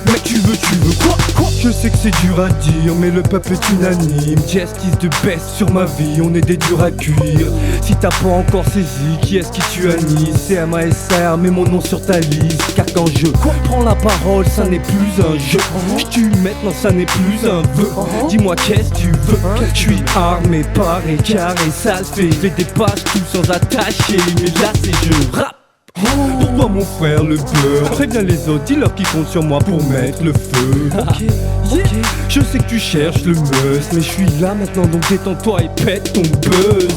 Speaker 13: Mec tu veux quoi? Je sais que c'est dur à dire, mais le peuple est unanime. Justice de best sur ma vie, on est des durs à cuire. Si t'as pas encore saisi qui est-ce qui tu annises, c'est MASR, mets mon nom sur ta liste. Car quand je prends la parole, ça n'est plus un jeu. J'tue maintenant, ça n'est plus un vœu. Dis-moi qu'est-ce que tu veux. J'suis armé par écart et ça se fait. Je les dépasse tout sans attacher, mais là c'est je rap. Pour toi mon frère le beurre. Préviens les autres, dis-leur qu'ils comptent sur moi pour mettre le feu. Je sais que tu cherches le buzz, mais je suis là maintenant donc détends-toi et pète ton buzz.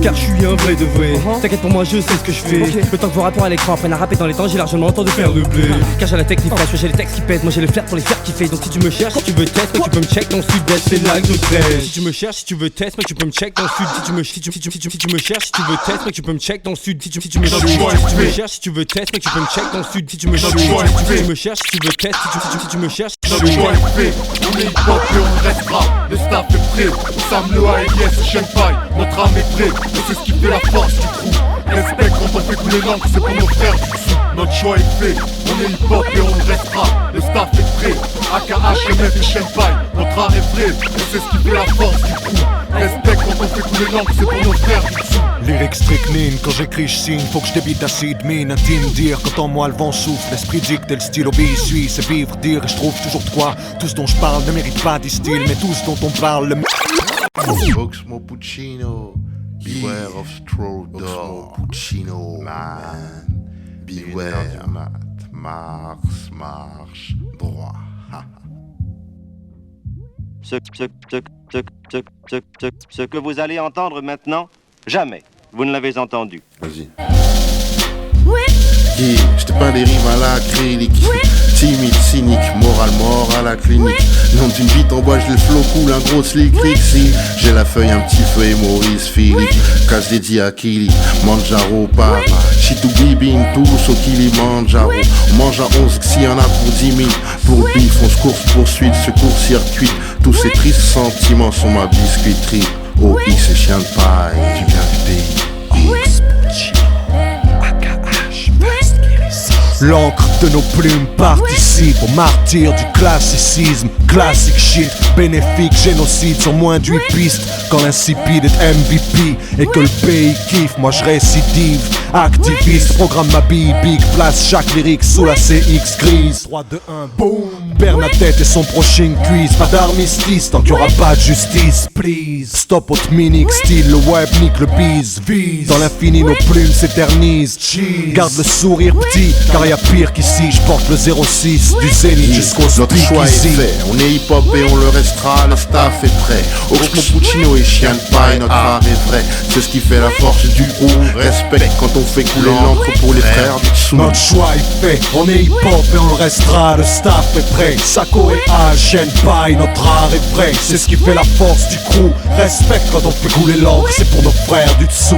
Speaker 13: Car je suis un vrai de vrai. T'inquiète pour moi, je sais ce que je fais. Le temps que vos rappeurs à l'écran apprennent à rapper dans les temps, j'ai largement le temps de faire le blé. Car j'ai la technique fraîche, j'ai les textes qui pèsent. Moi j'ai le flair pour les faire kiffer. Donc si tu me cherches, si tu veux test, mais tu peux me check dans le sud-est, c'est là que je crèche. Si tu me cherches, si tu veux test, mais tu peux me check dans le sud. Si tu me cherches, si tu veux test, mais tu peux me check dans le sud. Si tu me cherches, si tu veux test, mais tu peux me check dans le sud. Si tu me cherches, si tu me cherches, si tu veux test, si tu me cherches.
Speaker 10: Le choix est fait, on est hip-hop et on restera. Le staff est prêt, Sam le AIS, Shenpai, notre âme est prête. Et c'est ce qui fait la force du crew. Respect quand on fait couler l'encre, c'est pour nos frères du sud. Notre choix est fait, on est hip-hop et on restera. Le staff est prêt, AKH, MF et Shenpai, notre art est prêt. Et c'est ce qui fait la force du crew. Respect quand on fait couler l'encre, c'est pour nos frères du sud.
Speaker 2: Lyrics strychnine, quand j'écris je signe, faut que je débite acide mine. Intime dire, quand en moi le vent souffle, l'esprit dicte et le stylo suit. C'est vivre, dire et je trouve toujours de quoi. Tout ce dont je parle ne mérite pas du style, mais tout ce dont on parle le
Speaker 19: Oxmo Puccino, beware of Stroder. Oxmo Puccino, man, beware. Marche droit.
Speaker 20: Ce que vous allez entendre maintenant, jamais vous ne l'avez entendu.
Speaker 19: Vas-y. Yeah, je te peins des rimes à l'acrylique. Timide, cynique, moral mort à la clinique. Non d'une bite en bois, je le flow cool, un gros slick rick. Si j'ai la feuille, un petit feu et Maurice Philippe. Casse dédié à Kili, Manjaro par Chitou Bibin, tous au Kilimanjaro. On mange à 11, s'il y en a pour 10 000. Pour le bif, on se course poursuite, secours-circuit. Tous ces tristes sentiments sont ma biscuiterie. OX et chien de paille, du bien du pays. X, Puccino, AKH, Best Guérisseur.
Speaker 1: L'encre de nos plumes participe au martyr du classicisme. Classic shit, bénéfique, génocide sur moins de 8 pistes. Quand l'insipide est MVP et que le pays kiffe, moi je récidive. Activiste, programme ma bille, big place chaque lyrique sous la CX grise. 3, 2, 1, boom. Bernadette et son prochain quiz. Pas d'armistice tant qu'il y aura pas de justice, please. Stop au minique, style, le web nique le bise. Vise, dans l'infini nos plumes s'éternisent. Garde le sourire petit, car y'a pire qu'ici. Je porte le 06 du zénith jusqu'au
Speaker 19: Notre choix est fait, on est hip hop et on le restera, le staff est prêt. Oxmo Puccino et chien de paille, notre art est vrai. C'est ce qui fait la force du groupe. Respect quand on fait couler l'encre pour les frères du sous.
Speaker 1: Notre choix est fait, on est hip hop et on le restera, le staff est prêt. Sako et A, Shenpai, notre art est vrai. C'est ce qui fait la force du crew. Respect quand on fait couler l'encre, c'est pour nos frères du dessous.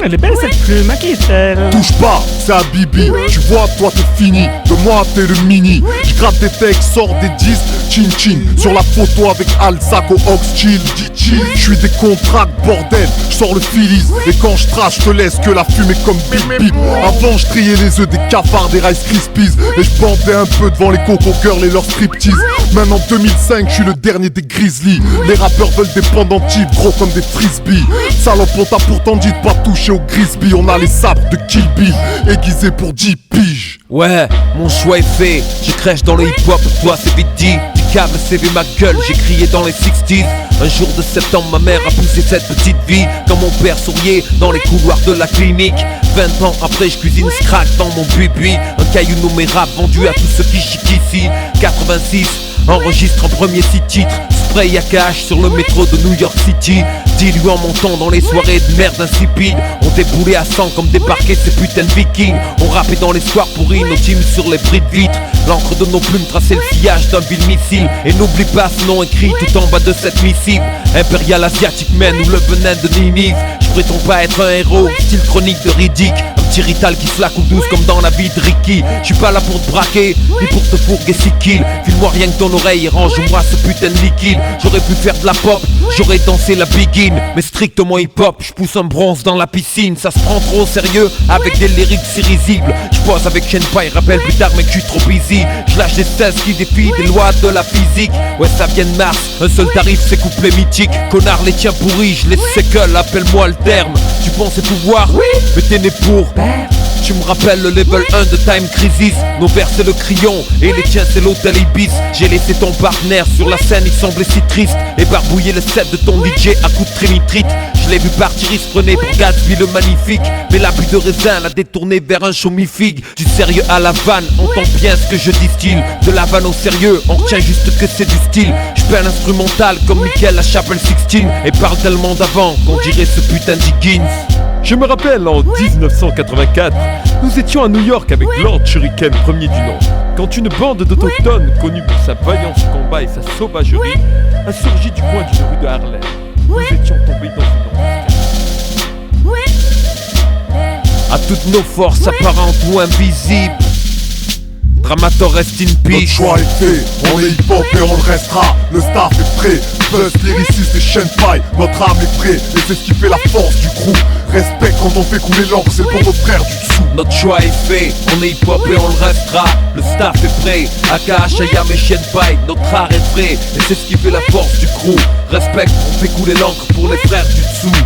Speaker 5: Elle est belle cette plume, à qui est-elle?
Speaker 10: Touche pas, c'est un bibi. Tu vois, toi t'es fini, de moi t'es le mini. Je gratte des textes, sors des disques, chin chin. Sur la photo avec Al Sacco, Ox chill, chill. Je suis des contracts, bordel, je sors le Phillies. Et quand je trace, je te laisse que la fumée comme bip bip. Avant je triais les œufs des cafards, des Rice Krispies. Et je bandais un peu devant les Coco Girls et leurs striptease. Maintenant 2005, je suis le dernier des Grizzlies. Les rappeurs veulent des pendentifs, gros comme des frisbees. Salope, on t'a pourtant dit de pas toucher au Grisby. On a les sabres de Kill Bill, aiguisés pour 10 piges.
Speaker 7: Ouais, mon choix est fait, je crèche dans le hip-hop, toi c'est vite dit. Câble CV ma gueule, j'ai crié dans les 60s. Un jour de septembre, ma mère a poussé cette petite vie. Quand mon père souriait dans les couloirs de la clinique. 20 ans après, je cuisine scrack dans mon bubi. Un caillou nommé rap vendu à tous ceux qui chiquent ici. 86, enregistre un premier 6 titres. Spray à cash sur le métro de New York City. Dilué en montant dans les soirées de merde insipides. On déboulait à 100 comme débarqués ces putains de vikings. On rappait dans les soirs pourris, nos teams sur les bris de vitres. L'encre de nos plumes traçait le sillage d'un vil missile. Et n'oublie pas ce nom écrit tout en bas de cette missive. Impérial Asiatic Man ou le venin de Ninive. Je prétends pas être un héros, style chronique de Riddick. Un petit rital qui se la coule douce comme dans la vie de Ricky. Je suis pas là pour te braquer, ni pour te fourguer si kill. File-moi rien que ton oreille et range-moi ce putain de liquide. J'aurais pu faire de la pop, j'aurais dansé la begin. Mais strictement hip-hop, je pousse un bronze dans la piscine. Ça se prend trop au sérieux, avec des lyrics si risibles. Je pose avec Shenpai, rappelle plus tard mais que je suis trop busy. Je lâche des 16 qui défient des lois de la physique. Ouais ça vient de Mars, un seul tarif c'est couplet mythique. Connard les tiens pourris, je les séquelle, appelle-moi le terme. Tu pensais pouvoir, oui, mais t'es né pour. Tu me rappelles le level 1 de Time Crisis. Nos vers c'est le crayon et les tiens c'est l'hôtel Ibis. J'ai laissé ton partenaire sur la scène, il semblait si triste. Et barbouiller le set de ton DJ à coups de trénitrite. Je l'ai vu partir, il se prenait pour Gatsby le magnifique. Mais l'abus de raisin l'a détourné vers un show mi-figue. Du sérieux à la vanne, entends bien ce que je distille. De la vanne au sérieux, on retient juste que c'est du style. Je fais un instrumental comme Michael à Chapel 16. Et parle tellement d'avant qu'on dirait ce putain d'Higgins.
Speaker 21: Je me rappelle en 1984, nous étions à New York avec Lord Shuriken, premier du nom, quand une bande d'autochtones, connue pour sa vaillance au combat et sa sauvagerie, a surgi du coin d'une rue de Harlem. Nous étions tombés dans une embuscade.
Speaker 7: À toutes nos forces apparentes ou invisibles, Dramator reste in peace.
Speaker 10: Notre choix est fait, on est hip-hop et on le restera. Le staff est prêt, Buzz, lyriciste et Shenpai. Notre âme est prête, et c'est ce qui fait la force du crew. Respect quand on fait couler l'encre, c'est pour nos frères du dessous.
Speaker 7: Notre choix est fait, on est hip-hop et on le restera. Le staff est prêt, Aka, Shayam et Shenpai. Notre art est prêt, et c'est ce qui fait la force du crew. Respect, on fait couler l'encre pour les frères du dessous.